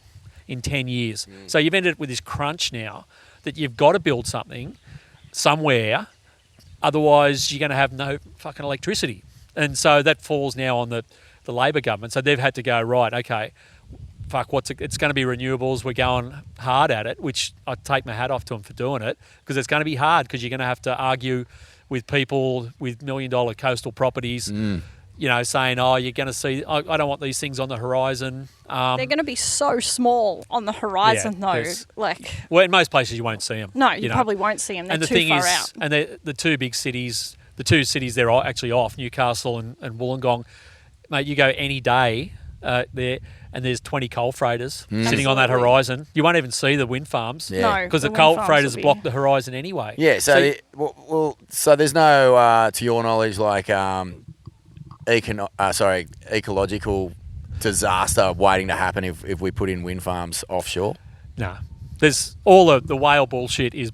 in 10 years. So you've ended up with this crunch now that you've got to build something somewhere, otherwise you're going to have no fucking electricity. And so that falls now on the Labor government. So they've had to go, right, okay, it's going to be renewables. We're going hard at it, which I take my hat off to them for doing it, because it's going to be hard because you're going to have to argue with people with $1 million coastal properties, saying, oh, you're going to see, I don't want these things on the horizon. They're going to be so small on the horizon, though. Well, in most places you won't see them. No, you probably won't see them. They're too far out. And the two big cities, the two cities they're actually off, Newcastle and Wollongong, mate, you go any day there, and there's 20 coal freighters sitting on that horizon. You won't even see the wind farms because the coal freighters block the horizon anyway. Yeah, so there's no, to your knowledge, like ecological disaster waiting to happen if we put in wind farms offshore? No. There's all the whale bullshit is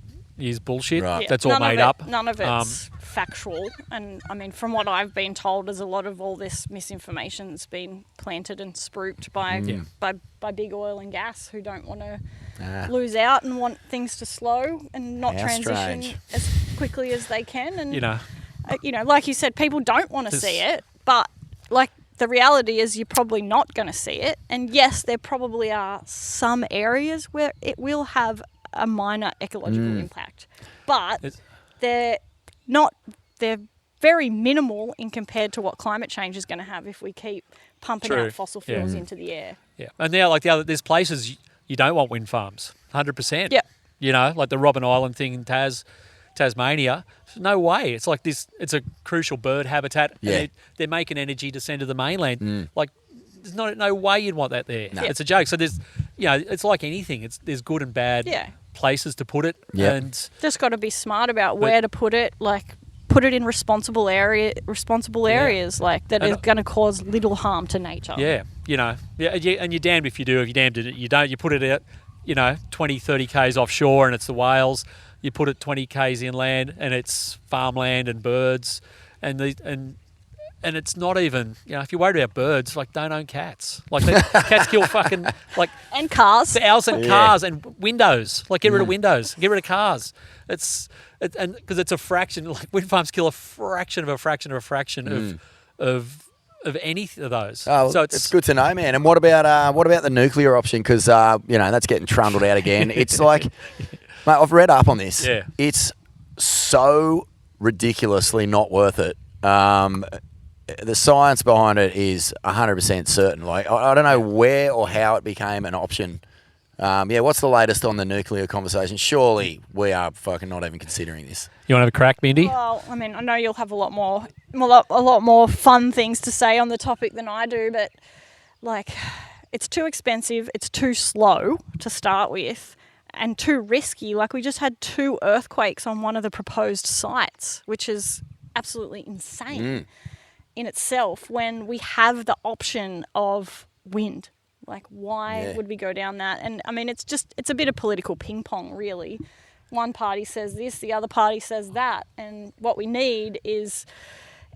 bullshit. Right. That's all made up. None of it's factual. And I mean, from what I've been told, is a lot of all this misinformation's been planted and spruiked by big oil and gas who don't want to lose out and want things to slow and not transition as quickly as they can. And like you said, people don't want to see it, but the reality is you're probably not going to see it. And yes, there probably are some areas where it will have a minor ecological impact, but they're very minimal in compared to what climate change is going to have if we keep pumping out fossil fuels into the air. Yeah, and now there's places you don't want wind farms, 100%. Yeah, like the Robben Island thing in Tasmania. No way. It's like this. It's a crucial bird habitat. Yeah. And they're making energy to send to the mainland. Like, there's no way you'd want that there. No. It's a joke. So there's, it's like anything. there's good and bad places to put it. Yeah. And just got to be smart about where to put it. Like, put it in responsible areas, that are going to cause little harm to nature. Yeah. And you're damned if you do. If you're damned if you don't. You put it out, 20, 30 k's offshore, and it's the whales. You put it 20 k's inland, and it's farmland and birds, and it's not even, if you're worried about birds, don't own cats. Cats kill fucking and cars, cars and windows. Get rid of windows, get rid of cars. Because it's a fraction. Wind farms kill a fraction of a fraction of a fraction of any of those. Oh, so it's good to know, man. And what about the nuclear option? Because that's getting trundled out again. It's like. Mate, I've read up on this. Yeah. It's so ridiculously not worth it. The science behind it is 100% certain. I don't know where or how it became an option. What's the latest on the nuclear conversation? Surely we are fucking not even considering this. You want to have a crack, Bindy? Well, I mean, I know you'll have a lot more fun things to say on the topic than I do, but it's too expensive, it's too slow to start with. And too risky. We just had 2 earthquakes on one of the proposed sites, which is absolutely insane in itself when we have the option of wind. Why would we go down that? And I mean, it's a bit of political ping pong, really. One party says this, the other party says that. And what we need is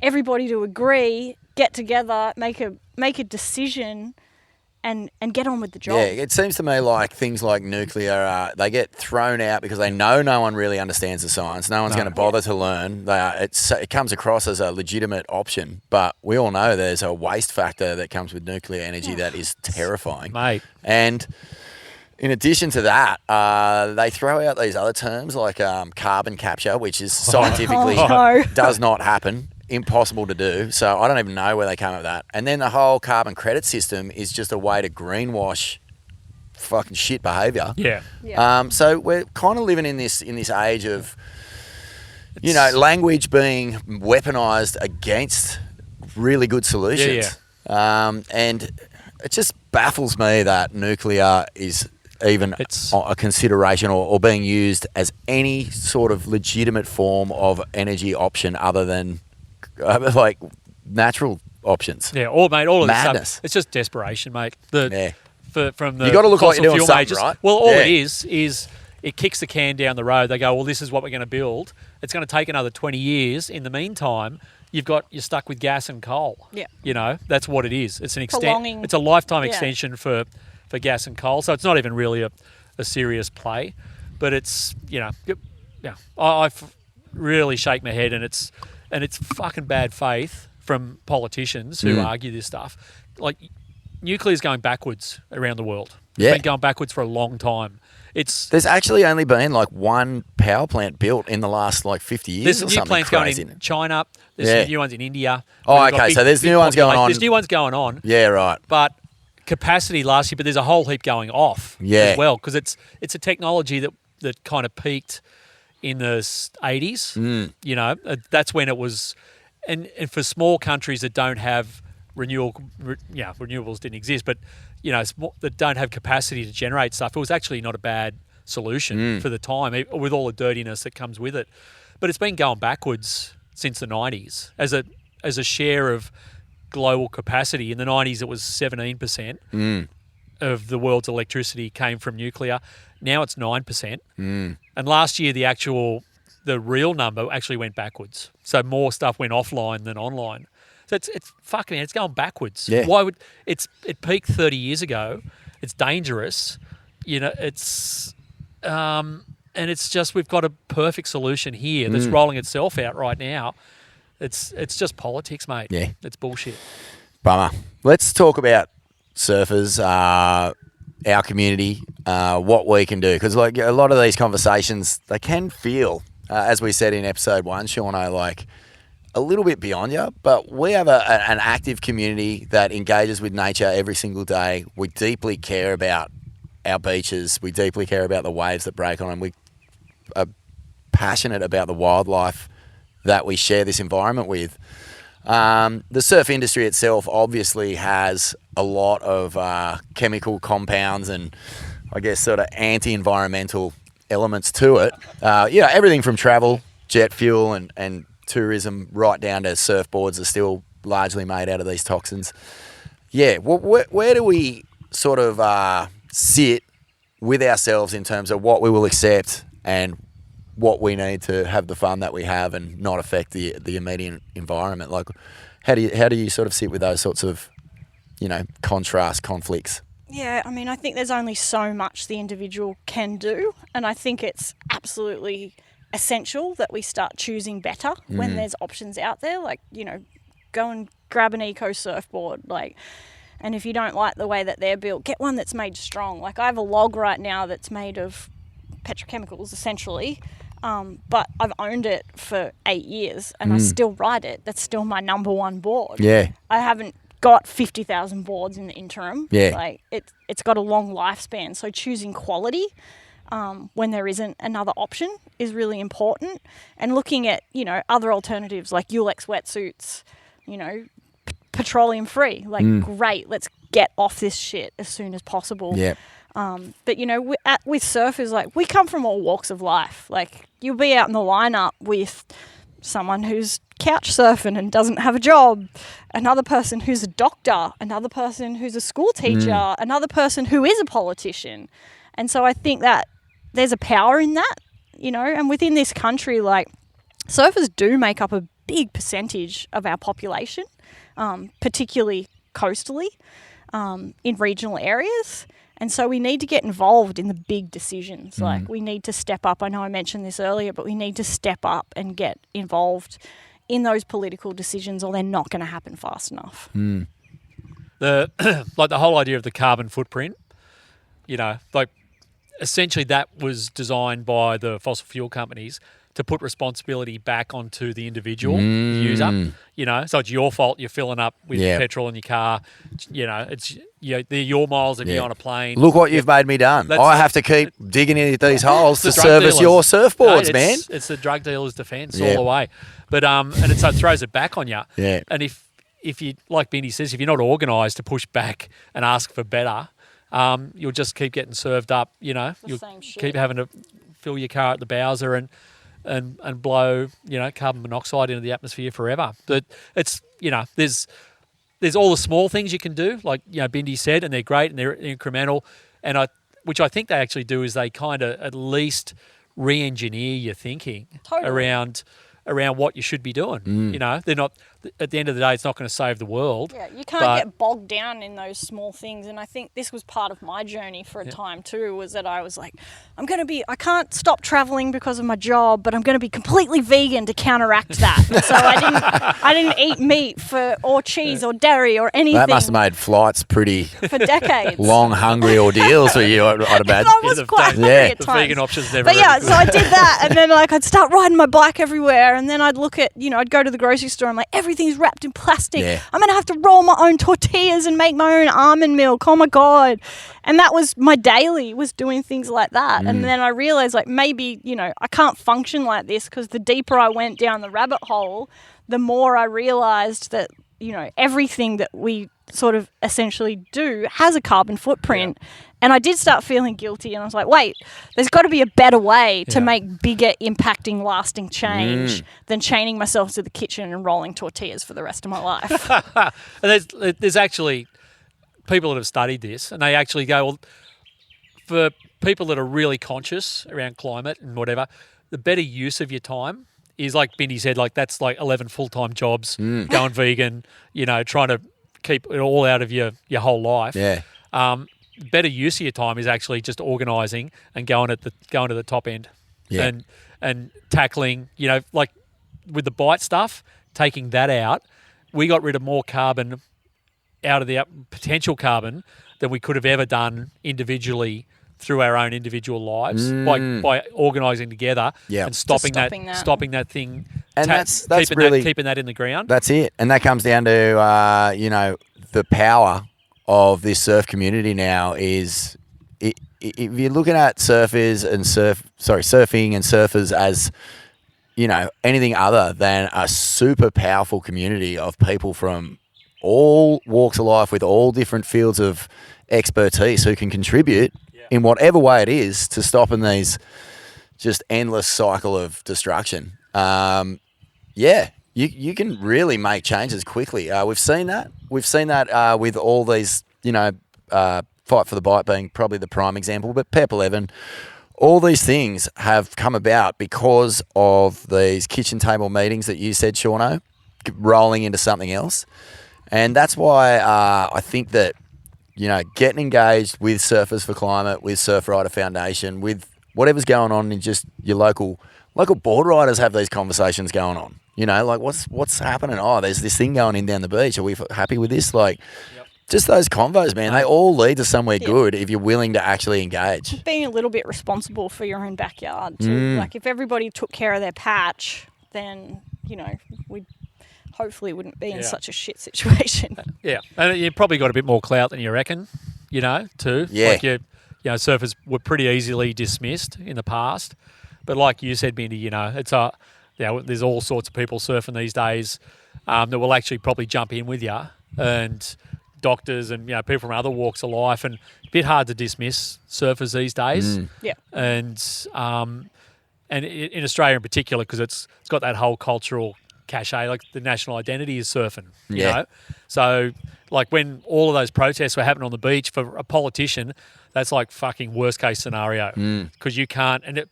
everybody to agree, get together, make a decision, and get on with the job. Yeah, it seems to me like things like nuclear, they get thrown out because they know no one really understands the science. No one's going to bother to learn. It comes across as a legitimate option, but we all know there's a waste factor that comes with nuclear energy that is terrifying. Mate. And in addition to that, they throw out these other terms like carbon capture, which is scientifically does not happen. Impossible to do. So I don't even know where they come up with that. And then the whole carbon credit system is just a way to greenwash fucking shit behaviour. Yeah. So we're kind of living in this age of, language being weaponised against really good solutions. And it just baffles me that nuclear is even a consideration or being used as any sort of legitimate form of energy option other than natural options. Yeah, all of madness. This stuff, it's just desperation, mate. From the you got to look like you're doing something, majors. right? Well, all it is it kicks the can down the road. They go, well, this is what we're going to build. It's going to take another 20 years. In the meantime, you're stuck with gas and coal. Yeah. You know, that's what it is. It's an Prolonging- it's a lifetime yeah. extension for gas and coal. So it's not even really a serious play, but it's, you know, yeah. I really shake my head, and it's fucking bad faith from politicians who argue this stuff. Like, nuclear's going backwards around the world. Yeah. It's been going backwards for a long time. There's actually only been like one power plant built in the last like 50 years. There's or some new something plants crazy. going in China. There's Yeah. some new ones in India. Oh, We've got okay, so there's new ones going on. There's new ones going on. Yeah, right. But capacity last year, but there's a whole heap going off as well, because it's a technology that kind of peaked in the 80s. You know, that's when it was, and for small countries that don't have renewables didn't exist, but you know, that don't have capacity to generate stuff, it was actually not a bad solution for the time, with all the dirtiness that comes with it. But it's been going backwards since the 90s as a share of global capacity. In the 90s, it was 17% of the world's electricity came from nuclear. Now it's 9%. And last year, the real number actually went backwards. So more stuff went offline than online. So it's fucking, it's going backwards. Yeah. Why would it peaked 30 years ago? It's dangerous. You know, and it's just, we've got a perfect solution here that's rolling itself out right now. It's just politics, mate. Yeah. It's bullshit. Bummer. Let's talk about surfers, our community, what we can do. Because like a lot of these conversations, they can feel, as we said in episode 1, Shauno, like a little bit beyond you. But we have an active community that engages with nature every single day. We deeply care about our beaches. We deeply care about the waves that break on them. We are passionate about the wildlife that we share this environment with. The surf industry itself obviously has a lot of chemical compounds and I guess sort of anti-environmental elements to it. Everything from travel, jet fuel and tourism right down to surfboards are still largely made out of these toxins. Yeah, where do we sort of sit with ourselves in terms of what we will accept and what we need to have the fun that we have and not affect the immediate environment? Like, how do you sort of sit with those sorts of, you know, conflicts? Yeah, I mean, I think there's only so much the individual can do, and I think it's absolutely essential that we start choosing better when there's options out there. Like, you know, go and grab an eco surfboard, like, and if you don't like the way that they're built, get one that's made strong. Like, I have a log right now that's made of petrochemicals, essentially, but I've owned it for 8 years and I still ride it. That's still my number one board. Yeah. I haven't got 50,000 boards in the interim. Yeah. Like, it's got a long lifespan. So choosing quality when there isn't another option is really important. And looking at, you know, other alternatives like Ulex wetsuits, you know, petroleum free. Like, great, let's get off this shit as soon as possible. Yeah. But, you know, with surfers, like, we come from all walks of life. Like, you'll be out in the lineup with someone who's couch surfing and doesn't have a job, another person who's a doctor, another person who's a school teacher, another person who is a politician. And so I think that there's a power in that, you know, and within this country, like, surfers do make up a big percentage of our population, particularly coastally, in regional areas. And so we need to get involved in the big decisions. Like, we need to step up. I know I mentioned this earlier, but we need to step up and get involved in those political decisions, or they're not going to happen fast enough. The whole idea of the carbon footprint, you know, like, essentially that was designed by the fossil fuel companies to put responsibility back onto the individual user. You know, so it's your fault you're filling up with petrol in your car. You know, it's, you know, they're your miles if you're on a plane. Look what you've made me done. I have to keep digging into these holes to service your surfboards, man. It's the drug dealer's defence all the way. But so it throws it back on you. Yeah. And if you, like Bindy says, if you're not organised to push back and ask for better, you'll just keep getting served up. You know, you'll keep having to fill your car at the Bowser and blow, you know, carbon monoxide into the atmosphere forever. But it's, you know, there's all the small things you can do, like, you know, Bindy said, and they're great and they're incremental. And which I think they actually do is they kind of at least re-engineer your thinking around around what you should be doing. You know, they're not. At the end of the day, it's not going to save the world. Yeah, you can't get bogged down in those small things. And I think this was part of my journey for a time too, was that I was like, I can't stop traveling because of my job, but I'm going to be completely vegan to counteract that. And so I didn't eat meat or cheese or dairy or anything. That must have made flights pretty for decades. long, hungry ordeals for you, I'd imagine. I was quite hungry at The times. vegan options never. But yeah, really so I did that, and then like I'd start riding my bike everywhere, and then I'd look at, I'd go to the grocery store, and like everything's wrapped in plastic. Yeah. I'm gonna have to roll my own tortillas and make my own almond milk. Oh my god! And that was my daily, was doing things like that. And then I realized like maybe I can't function like this, because the deeper I went down the rabbit hole, the more I realized that everything that we sort of essentially do has a carbon footprint. And I did start feeling guilty, and I was like, wait, there's got to be a better way to make bigger, impacting, lasting change than chaining myself to the kitchen and rolling tortillas for the rest of my life. And there's actually people that have studied this, and they actually go, well, for people that are really conscious around climate and whatever, the better use of your time is, like Bindy said, like that's like 11 full-time jobs, going vegan, trying to keep it all out of your whole life. Yeah. Better use of your time is actually just organising and going to the top end, and tackling, like with the bite stuff, taking that out. We got rid of more carbon out of the potential carbon than we could have ever done individually through our own individual lives by organising together and stopping that thing, and that's keeping that in the ground. That's it, and that comes down to the power of this surf community now. Is if you're looking at surfing and surfers as anything other than a super powerful community of people from all walks of life with all different fields of expertise who can contribute in whatever way it is to stopping these just endless cycle of destruction. You can really make changes quickly. We've seen that. We've seen that with all these, Fight for the Bite being probably the prime example, but PEP 11, all these things have come about because of these kitchen table meetings that you said, Shauno, rolling into something else. And that's why I think that, getting engaged with Surfers for Climate, with Surfrider Foundation, with whatever's going on in just your local board riders have these conversations going on. Like what's happening? Oh, there's this thing going in down the beach. Are we happy with this? Like, just those convos, man, they all lead to somewhere good if you're willing to actually engage. Being a little bit responsible for your own backyard too. Like if everybody took care of their patch, then, we hopefully wouldn't be in such a shit situation. Yeah, and you probably got a bit more clout than you reckon, too. Yeah. Like surfers were pretty easily dismissed in the past. But like you said, Bindy, there's all sorts of people surfing these days that will actually probably jump in with you, and doctors and people from other walks of life, and a bit hard to dismiss surfers these days. And in Australia in particular, because it's got that whole cultural cachet, like the national identity is surfing. You know, so like when all of those protests were happening on the beach, for a politician, that's like fucking worst case scenario, because you can't. And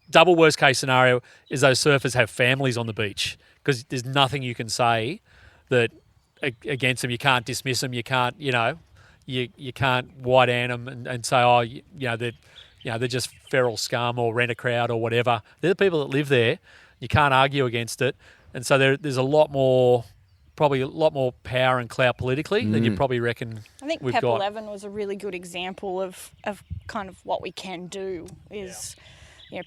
double worst case scenario is those surfers have families on the beach, because there's nothing you can say that against them. You can't dismiss them. You can't, you can't white ant them and say, they're just feral scum or rent a crowd or whatever. They're the people that live there. You can't argue against it. And so there's probably a lot more power and clout politically than you probably reckon. I think we've PEP got. 11 was a really good example of kind of what we can do is...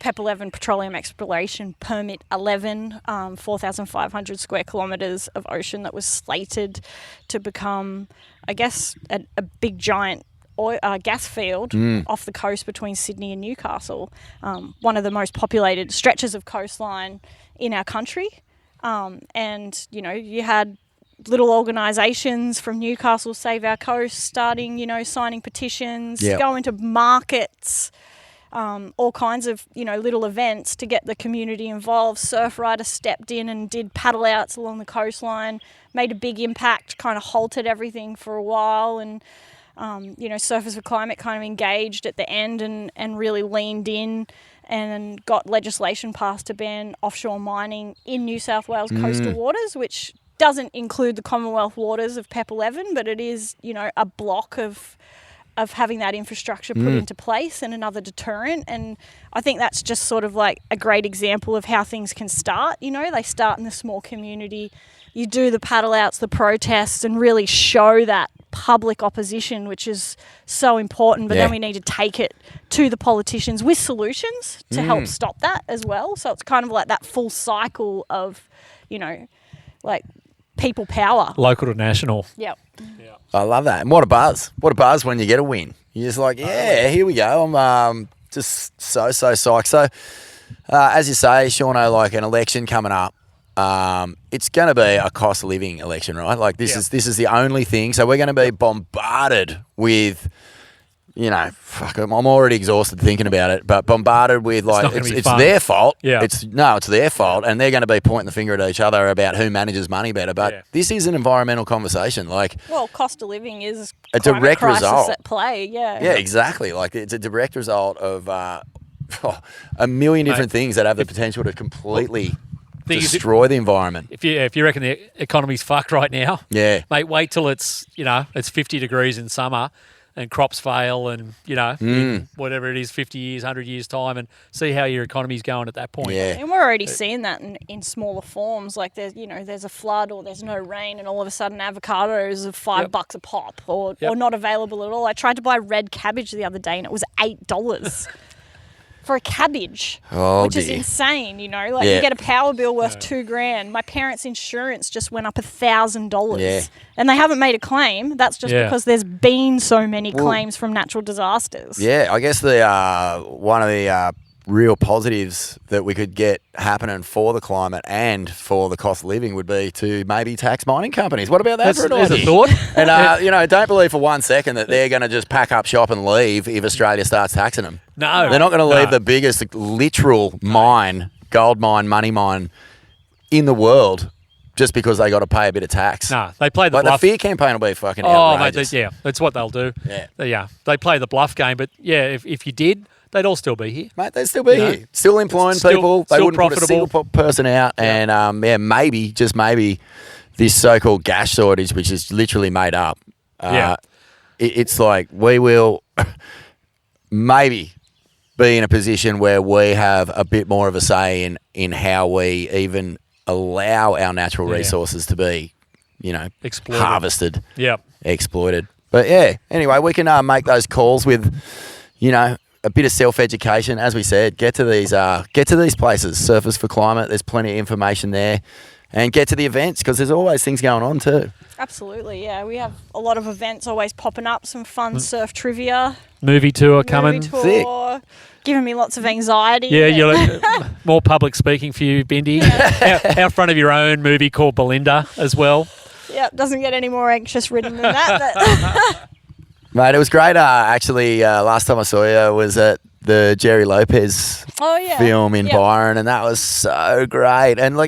PEP 11, Petroleum Exploration Permit 11, 4,500 square kilometres of ocean that was slated to become, I guess, a big giant gas field off the coast between Sydney and Newcastle, one of the most populated stretches of coastline in our country. And, you had little organisations from Newcastle Save Our Coast starting, signing petitions, going to markets, all kinds of, little events to get the community involved. Surfrider stepped in and did paddle outs along the coastline, made a big impact, kind of halted everything for a while. And, Surfers for Climate kind of engaged at the end and really leaned in and got legislation passed to ban offshore mining in New South Wales coastal waters, which doesn't include the Commonwealth waters of PEP 11, but it is, you know, a block of having that infrastructure put into place and another deterrent. And I think that's just sort of like a great example of how things can start. You know, they start in the small community. You do the paddle outs, the protests, and really show that public opposition, which is so important. But then we need to take it to the politicians with solutions to help stop that as well. So it's kind of like that full cycle of, you know, like people power. Local to national. Yep. I love that. And what a buzz. What a buzz when you get a win. You're just like, yeah, here we go. I'm just so psyched. So, as you say, Shauno, like an election coming up, it's going to be a cost of living election, right? Like this is the only thing. So we're going to be bombarded with, you know, fuck, I'm already exhausted thinking about it, but bombarded with like, it's their fault. Yeah. It's their fault. And they're going to be pointing the finger at each other about who manages money better. But this is an environmental conversation. Like, well, cost of living is a direct result at play. Yeah, exactly. Like it's a direct result of a million different things that have the potential to completely destroy the environment. If you reckon the economy's fucked right now, mate, wait till it's 50 degrees in summer and crops fail, and in whatever it is, 50 years, 100 years time, and see how your economy's going at that point. Yeah. And we're already seeing that in smaller forms. Like there's a flood or there's no rain, and all of a sudden avocados are $5 a pop, or not available at all. I tried to buy red cabbage the other day, and it was $8. For a cabbage, which is insane, you know. Like you get a power bill worth $2,000. My parents' insurance just went up $1,000, and they haven't made a claim. That's just because there's been so many claims from natural disasters. Yeah, I guess the one of the real positives that we could get happening for the climate and for the cost of living would be to maybe tax mining companies. What about that for an idea? That's a thought. And don't believe for 1 second that they're going to just pack up shop and leave if Australia starts taxing them. No. They're not going to leave the biggest literal mine, gold mine, money mine in the world just because they got to pay a bit of tax. No, they play the bluff. The fear campaign will be fucking outrageous. Mate, that's what they'll do. Yeah. They play the bluff game, but if you did, they'd all still be here. Mate, they'd still be here. Still employing people. They wouldn't put a single person out. And, maybe, just maybe, this so-called gas shortage, which is literally made up. It's like we will maybe be in a position where we have a bit more of a say in how we even allow our natural resources to be, exploited. Harvested. Yep. Exploited. But, anyway, we can make those calls with, a bit of self-education, as we said. Get to these places. Surfers for Climate. There's plenty of information there, and get to the events because there's always things going on too. Absolutely, yeah. We have a lot of events always popping up. Some fun surf trivia. Movie tour coming. Sick. Giving me lots of anxiety. Yeah, you're more public speaking for you, Bindy. Out front of your own movie called Belinda as well. Yeah, doesn't get any more anxious ridden than that. Mate, it was great. Actually, last time I saw you was at the Jerry Lopez film in Byron, and that was so great. And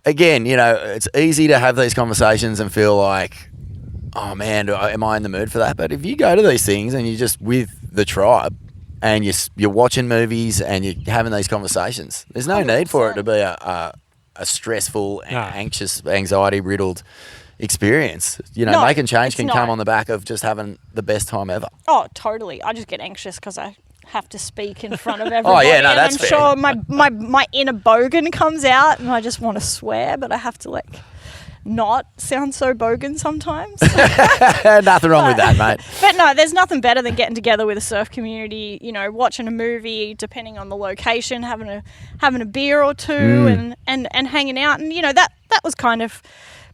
again, it's easy to have these conversations and feel like, oh man, am I in the mood for that? But if you go to these things and you're just with the tribe and you're watching movies and you're having these conversations, there's no 100%. Need for it to be a stressful, anxious, anxiety-riddled experience. Making change can come on the back of just having the best time ever. Oh, totally. I just get anxious because I have to speak in front of everybody. That's fair. I'm sure my inner bogan comes out and I just want to swear, but I have to not sound so bogan sometimes. Nothing wrong with that, mate. But no, there's nothing better than getting together with a surf community, watching a movie, depending on the location, having a beer or two and hanging out. And that was kind of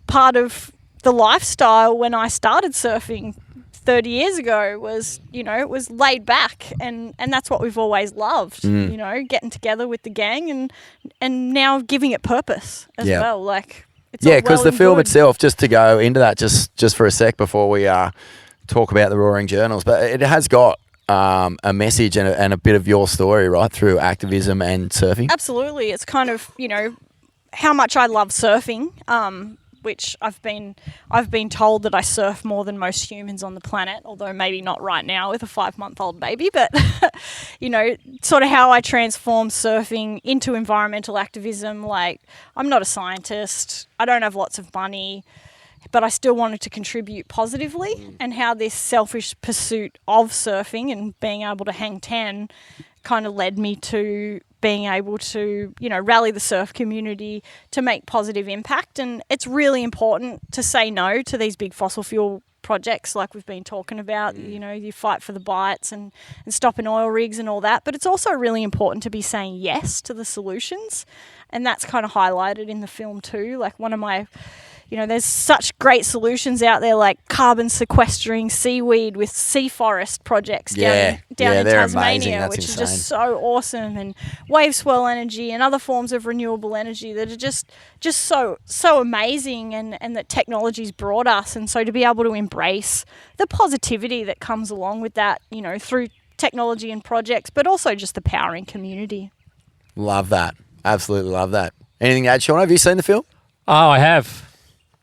part of the lifestyle when I started surfing 30 years ago was, it was laid back and that's what we've always loved, getting together with the gang and now giving it purpose as well. It's because the film itself, just to go into that just for a sec before we talk about the Roaring Journals, but it has got a message and a bit of your story, right, through activism and surfing. Absolutely. It's kind of, how much I love surfing, which I've been told that I surf more than most humans on the planet, although maybe not right now with a 5-month-old baby, but you know, sort of how I transform surfing into environmental activism. Like, I'm not a scientist, I don't have lots of money, but I still wanted to contribute positively, and how this selfish pursuit of surfing and being able to hang 10 kind of led me to being able to, you know, rally the surf community to make positive impact. And it's really important to say no to these big fossil fuel projects like we've been talking about. You know, you fight for the bites and stopping oil rigs and all that, but it's also really important to be saying yes to the solutions, and that's kind of highlighted in the film too. Like, one of my, you know, there's such great solutions out there, like carbon sequestering seaweed with sea forest projects down in Tasmania, which is just so awesome, and wave swell energy and other forms of renewable energy that are just so amazing, and that technology's brought us. And so to be able to embrace the positivity that comes along with that, you know, through technology and projects, but also just the powering community. Love that. Absolutely love that. Anything to add, Sean? Have you seen the film? Oh, I have.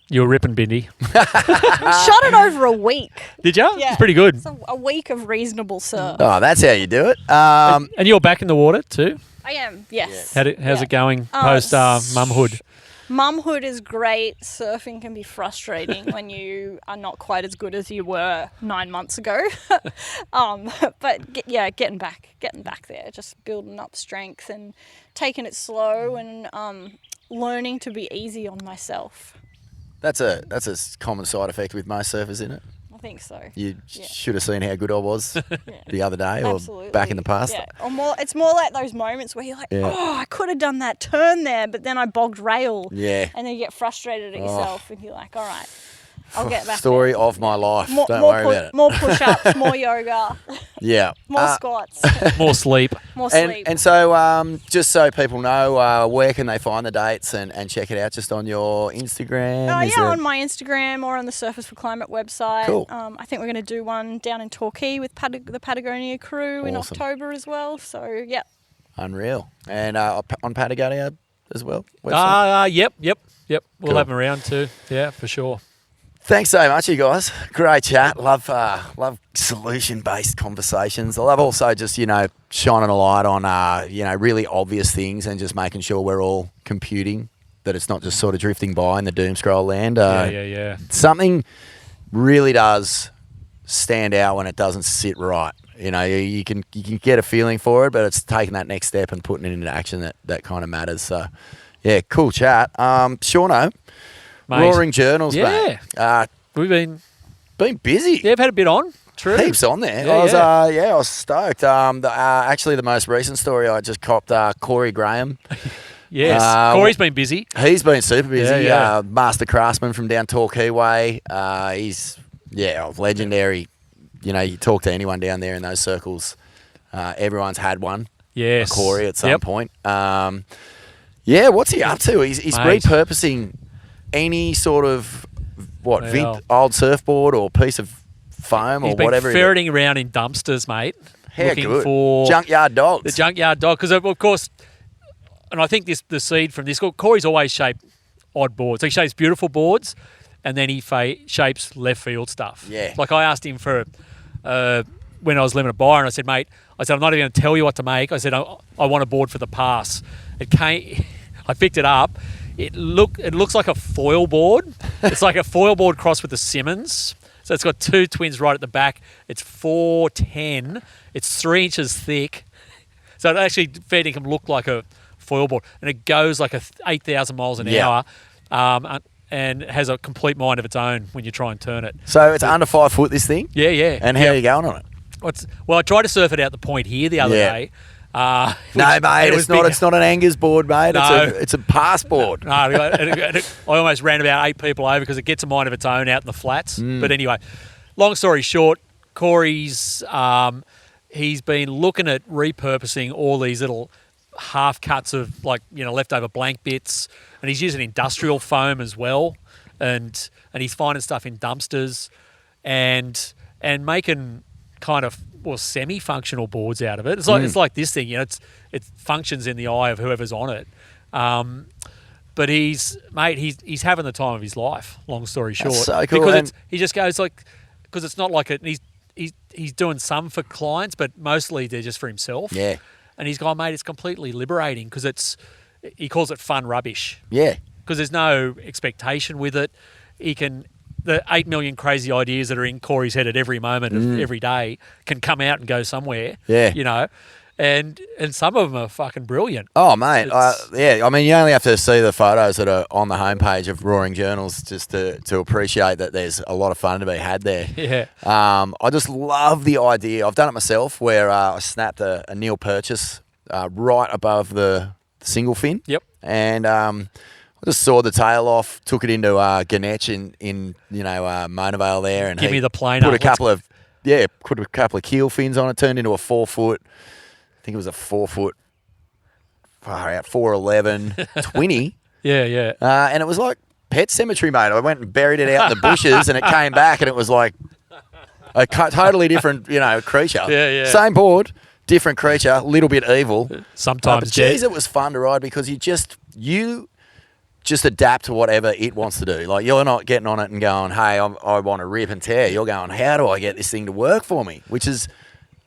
You were ripping, Bindy. Shot it over a week. Did you? Yeah. It's pretty good. It's a week of reasonable surf. Oh, that's how you do it. And you're back in the water too? I am, yes. How's it going post mumhood? Mumhood is great. Surfing can be frustrating when you are not quite as good as you were 9 months ago. But getting back there, just building up strength and taking it slow, and learning to be easy on myself. That's a common side effect with most surfers, isn't it? I think so. You should have seen how good I was the other day, or Absolutely. back in the past. Yeah. Or it's more like those moments where you're like, oh, I could have done that turn there, but then I bogged rail. Yeah. And then you get frustrated at yourself, and you're like, all right, I'll get back Story there. of my life. More about it. More push-ups, more yoga, Yeah. more squats, More sleep. more sleep. And so, just so people know, where can they find the dates and check it out? Just on your Instagram? On my Instagram or on the Surfers for Climate website. Cool. I think we're going to do one down in Torquay with the Patagonia crew in October as well. So, yeah. Unreal. And on Patagonia as well? Website? Yep. We'll Cool. have them around too. Yeah, for sure. Thanks so much, you guys. Great chat. Love solution-based conversations. I love also just, you know, shining a light on, really obvious things, and just making sure we're all computing, that it's not just sort of drifting by in the doom scroll land. Yeah. Something really does stand out when it doesn't sit right. You know, you can get a feeling for it, but it's taking that next step and putting it into action that kind of matters. So, yeah, cool chat. Shauno, Mate. Roaring Journals, mate. We've been busy. Yeah, we've had a bit on. True. Heaps on there. Yeah, I was stoked. Actually, the most recent story I just copped, Corey Graham. Yes, Corey's been busy. He's been super busy. Yeah. Master craftsman from down Torquay way. He's legendary. You know, you talk to anyone down there in those circles, everyone's had one. Yes, a Corey at some point. What's he up to? He's repurposing any sort of old surfboard or piece of foam or whatever. He's been ferreting around in dumpsters, mate. How looking good. For junkyard dogs. The junkyard dog, because of course, and I think the seed from this. Corey's always shaped odd boards. So he shapes beautiful boards, and then he shapes left field stuff. Yeah. Like I asked him for when I was living at Byron, I said, mate, I'm not even going to tell you what to make. I said, I want a board for the pass. It came. I picked it up. It looks like a foil board. It's like a foil board crossed with a Simmons. So it's got two twins right at the back. It's 410. It's 3 inches thick. So it actually fair dinkum look like a foil board, and it goes like 8,000 miles an hour, and has a complete mind of its own when you try and turn it. So it's under 5 foot, this thing. Yeah. And how are you going on it? Well, I tried to surf it out the point here the other day. No, mate, it's not an Angus board, mate. No. It's a passport. No, I almost ran about 8 people over because it gets a mind of its own out in the flats. But anyway, long story short, Corey's he's been looking at repurposing all these little half cuts of leftover blank bits, and he's using industrial foam as well, and he's finding stuff in dumpsters, and making kind of semi-functional boards out of it. It's like this thing, it functions in the eye of whoever's on it. But he's having the time of his life. Long story short, That's so cool. because he just goes because it's not like he's doing some for clients, but mostly they're just for himself. Yeah. And he's gone, mate. It's completely liberating because he calls it fun rubbish. Yeah. Because there's no expectation with it. The 8 million crazy ideas that are in Corey's head at every moment of every day can come out and go somewhere. Yeah. You know, and some of them are fucking brilliant. Oh, mate. Yeah. I mean, you only have to see the photos that are on the homepage of Roaring Journals just to appreciate that there's a lot of fun to be had there. Yeah. I just love the idea. I've done it myself where I snapped a Neil Purchase right above the single fin. Yep. And I just sawed the tail off, took it into Ganesh in Mona Vale there, and Give me the plane. put a couple of keel fins on it. Turned into a 4 foot. I think it was a 4 foot. Far out 411 20. Yeah. And it was like Pet Cemetery, mate. I went and buried it out in the bushes, and it came back, and it was like a totally different, creature. Yeah. Same board, different creature, a little bit evil. Sometimes, but geez, it was fun to ride because you just adapt to whatever it wants to do. Like, you're not getting on it and going, hey, I want to rip and tear. You're going, how do I get this thing to work for me? Which is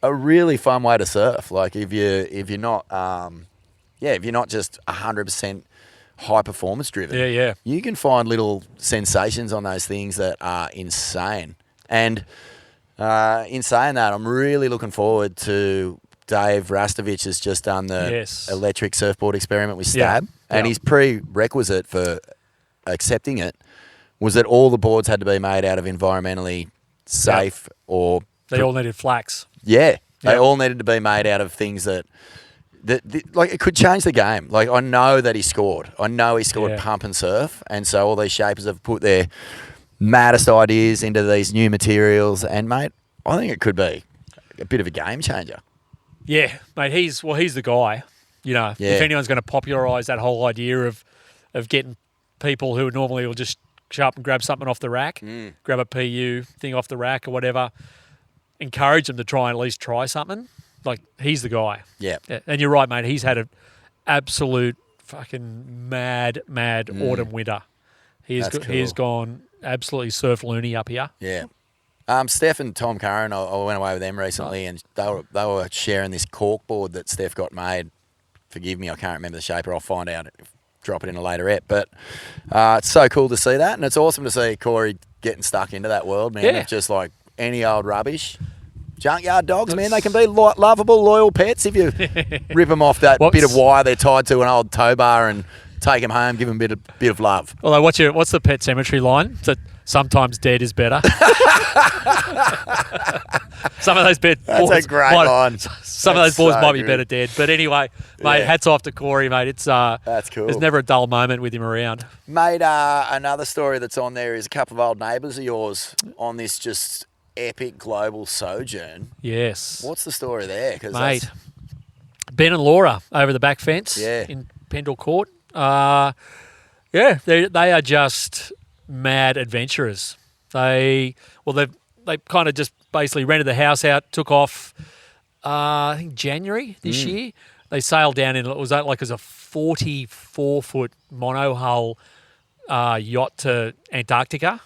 a really fun way to surf. Like, if you're not just 100% high performance driven. Yeah. You can find little sensations on those things that are insane. And in saying that, I'm really looking forward to Dave Rastovich has just done the electric surfboard experiment with Stab. Yeah. And his prerequisite for accepting it was that all the boards had to be made out of environmentally safe or... They all needed flax. Yeah. They all needed to be made out of things that it could change the game. Like, I know that he scored. Pump and surf. And so all these shapers have put their maddest ideas into these new materials. And, mate, I think it could be a bit of a game changer. Yeah, mate, he's the guy. If anyone's going to popularise that whole idea of getting people who normally will just show up and grab something off the rack, grab a PU thing off the rack or whatever, encourage them to try and at least try something. Like, he's the guy. Yeah. And you're right, mate. He's had an absolute fucking mad autumn winter. He has gone absolutely surf loony up here. Yeah. Steph and Tom Curran, I went away with them recently, and they were sharing this cork board that Steph got made. Forgive me, I can't remember the shape, or I'll find out. Drop it in a later ep. But it's so cool to see that, and it's awesome to see Corey getting stuck into that world, man. Yeah. Of just like any old rubbish. Junkyard dogs, man, they can be lovable, loyal pets if you rip them off that bit of wire they're tied to an old tow bar and take them home, give them a bit of love. Although, what's the Pet Cemetery line? That sometimes dead is better. Some of those boards. That's a great line. Some of those boards might be better dead. But anyway, mate, hats off to Corey, mate. That's cool. There's never a dull moment with him around. Mate, another story that's on there is a couple of old neighbours of yours on this just epic global sojourn. Yes. What's the story there? Mate, Ben and Laura over the back fence in Pendle Court. They are just mad adventurers. They kind of just basically rented the house out, took off, I think January this year. They sailed down in, it was a 44-foot monohull yacht to Antarctica,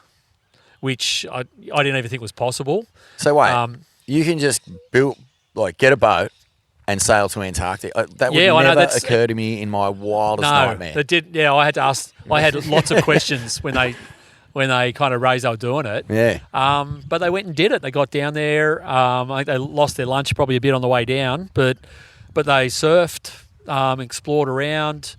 which I didn't even think was possible. So wait, you can just get a boat and sail to Antarctica. That would never occur to me in my wildest nightmare. It did. Yeah, I had to ask. I had lots of questions when they kind of raised they were doing it. Yeah. But they went and did it. They got down there. I think they lost their lunch probably a bit on the way down, but they surfed, explored around,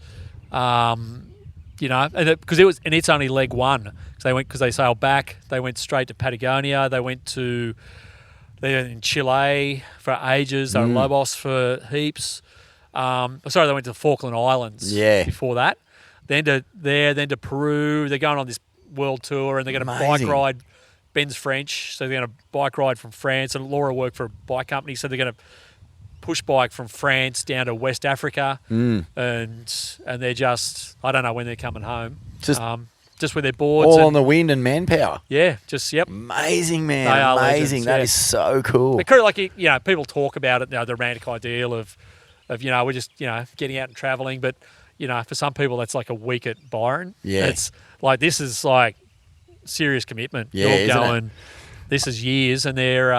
and it's only leg one. So because they sailed back, they went straight to Patagonia. They went in Chile for ages. They were in Lobos for heaps. They went to the Falkland Islands before that. Then to Peru. They're going on this world tour, and they're going to bike ride. Ben's French, so they're going to bike ride from France. And Laura worked for a bike company, so they're going to push bike from France down to West Africa. And they're just, I don't know when they're coming home. Just with their boards. All on the wind and manpower. Yeah, Amazing, man. They are amazing. legends, That is so cool. People talk about it, the romantic ideal of we're just, getting out and traveling. But, for some people that's like a week at Byron. Yeah. It's like, this is like serious commitment. Yeah, You're isn't it? going, this is years, and they're,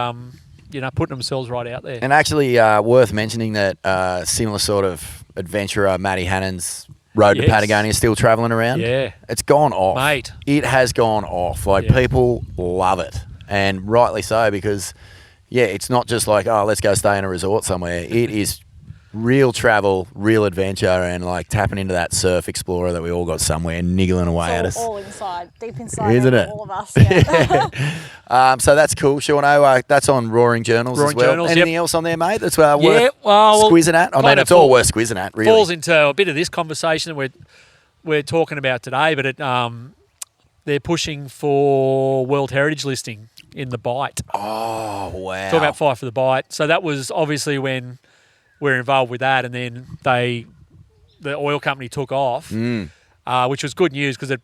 putting themselves right out there. And actually, worth mentioning that similar sort of adventurer, Matty Hannon's road to Yes. Patagonia is still travelling around. Yeah. It's gone off. Mate. It has gone off. Like, Yeah. people love it. And rightly so, because, it's not just like, oh, let's go stay in a resort somewhere. It is real travel, real adventure, and like tapping into that surf explorer that we all got somewhere niggling away at us. All inside, deep inside, Isn't it? all of us. Yeah. So that's cool, Sean. That's on Roaring Journals Roaring as well. Journals, Anything yep. else on there, mate? That's worth well, squizzing at. I mean, kind it's of all worth squizzing at, really. falls into a bit of this conversation that we're talking about today, but they're pushing for World Heritage listing in the Bight. Oh, wow. Talk about Fight for the Bight. So that was obviously when we're involved with that, and then the oil company took off, which was good news because it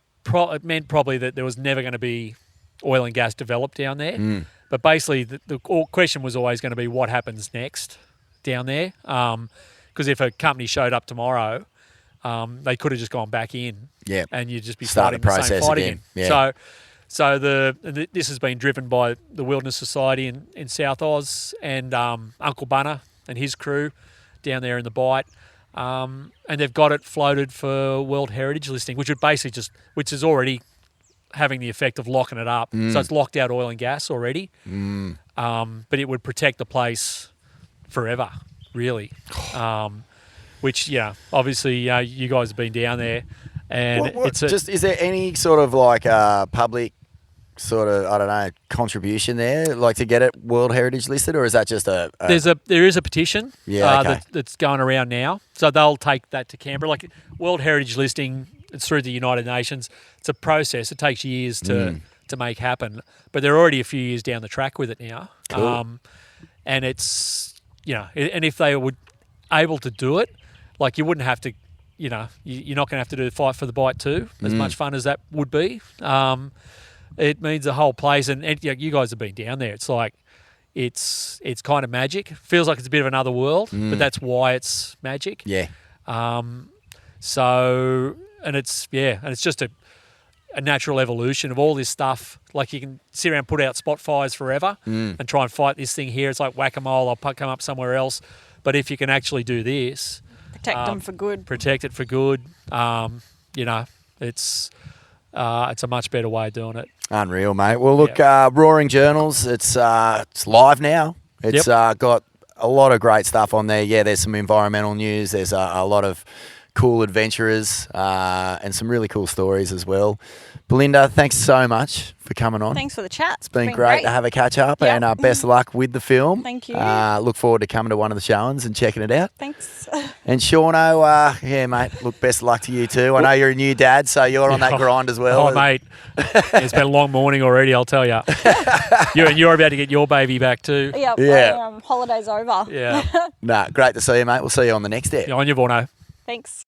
meant probably that there was never going to be oil and gas developed down there. But basically, the question was always going to be what happens next down there. Because if a company showed up tomorrow, they could have just gone back in, and you'd just be Start fighting the the same process fight again. again. Yeah. So this has been driven by the Wilderness Society in South Oz and Uncle Bunner and his crew down there in the Bight. And they've got it floated for World Heritage listing, which would basically which is already having the effect of locking it up. So it's locked out oil and gas already. But it would protect the place forever, really. Which, obviously, you guys have been down there. And is there any sort of like public sort of, I don't know, contribution there, like to get it World Heritage listed, or is that just there is a petition okay. that's going around now. So they'll take that to Canberra. Like World Heritage listing, it's through the United Nations. It's a process. It takes years to make happen. But they're already a few years down the track with it now. Cool. And it's, and if they were able to do it, like you wouldn't have to, you're not going to have to do the Fight for the Bight too, as much fun as that would be. It means the whole place, and you guys have been down there. It's like, it's kind of magic. Feels like it's a bit of another world, but that's why it's magic. Yeah. So, and it's just a natural evolution of all this stuff. Like you can sit around and put out spot fires forever and try and fight this thing here. It's like whack-a-mole. I'll come up somewhere else. But if you can actually do this, Protect them for good. Protect it for good. It's a much better way of doing it. Unreal, mate. Well, look, Roaring Journals, it's live now. It's got a lot of great stuff on there. Yeah, there's some environmental news. There's a lot of cool adventurers and some really cool stories as well. Belinda, thanks so much for coming on. Thanks for the chat. It's been great to have a catch up, and best of luck with the film. Thank you. Look forward to coming to one of the showings and checking it out. Thanks. And Shauno, mate, look, best of luck to you too. I know you're a new dad, so you're on that grind as well. Oh, mate, it's been a long morning already, I'll tell you. You're about to get your baby back too. Yeah. Holiday's over. Yeah. Great to see you, mate. We'll see you on the next day. On your Vaughan. Thanks.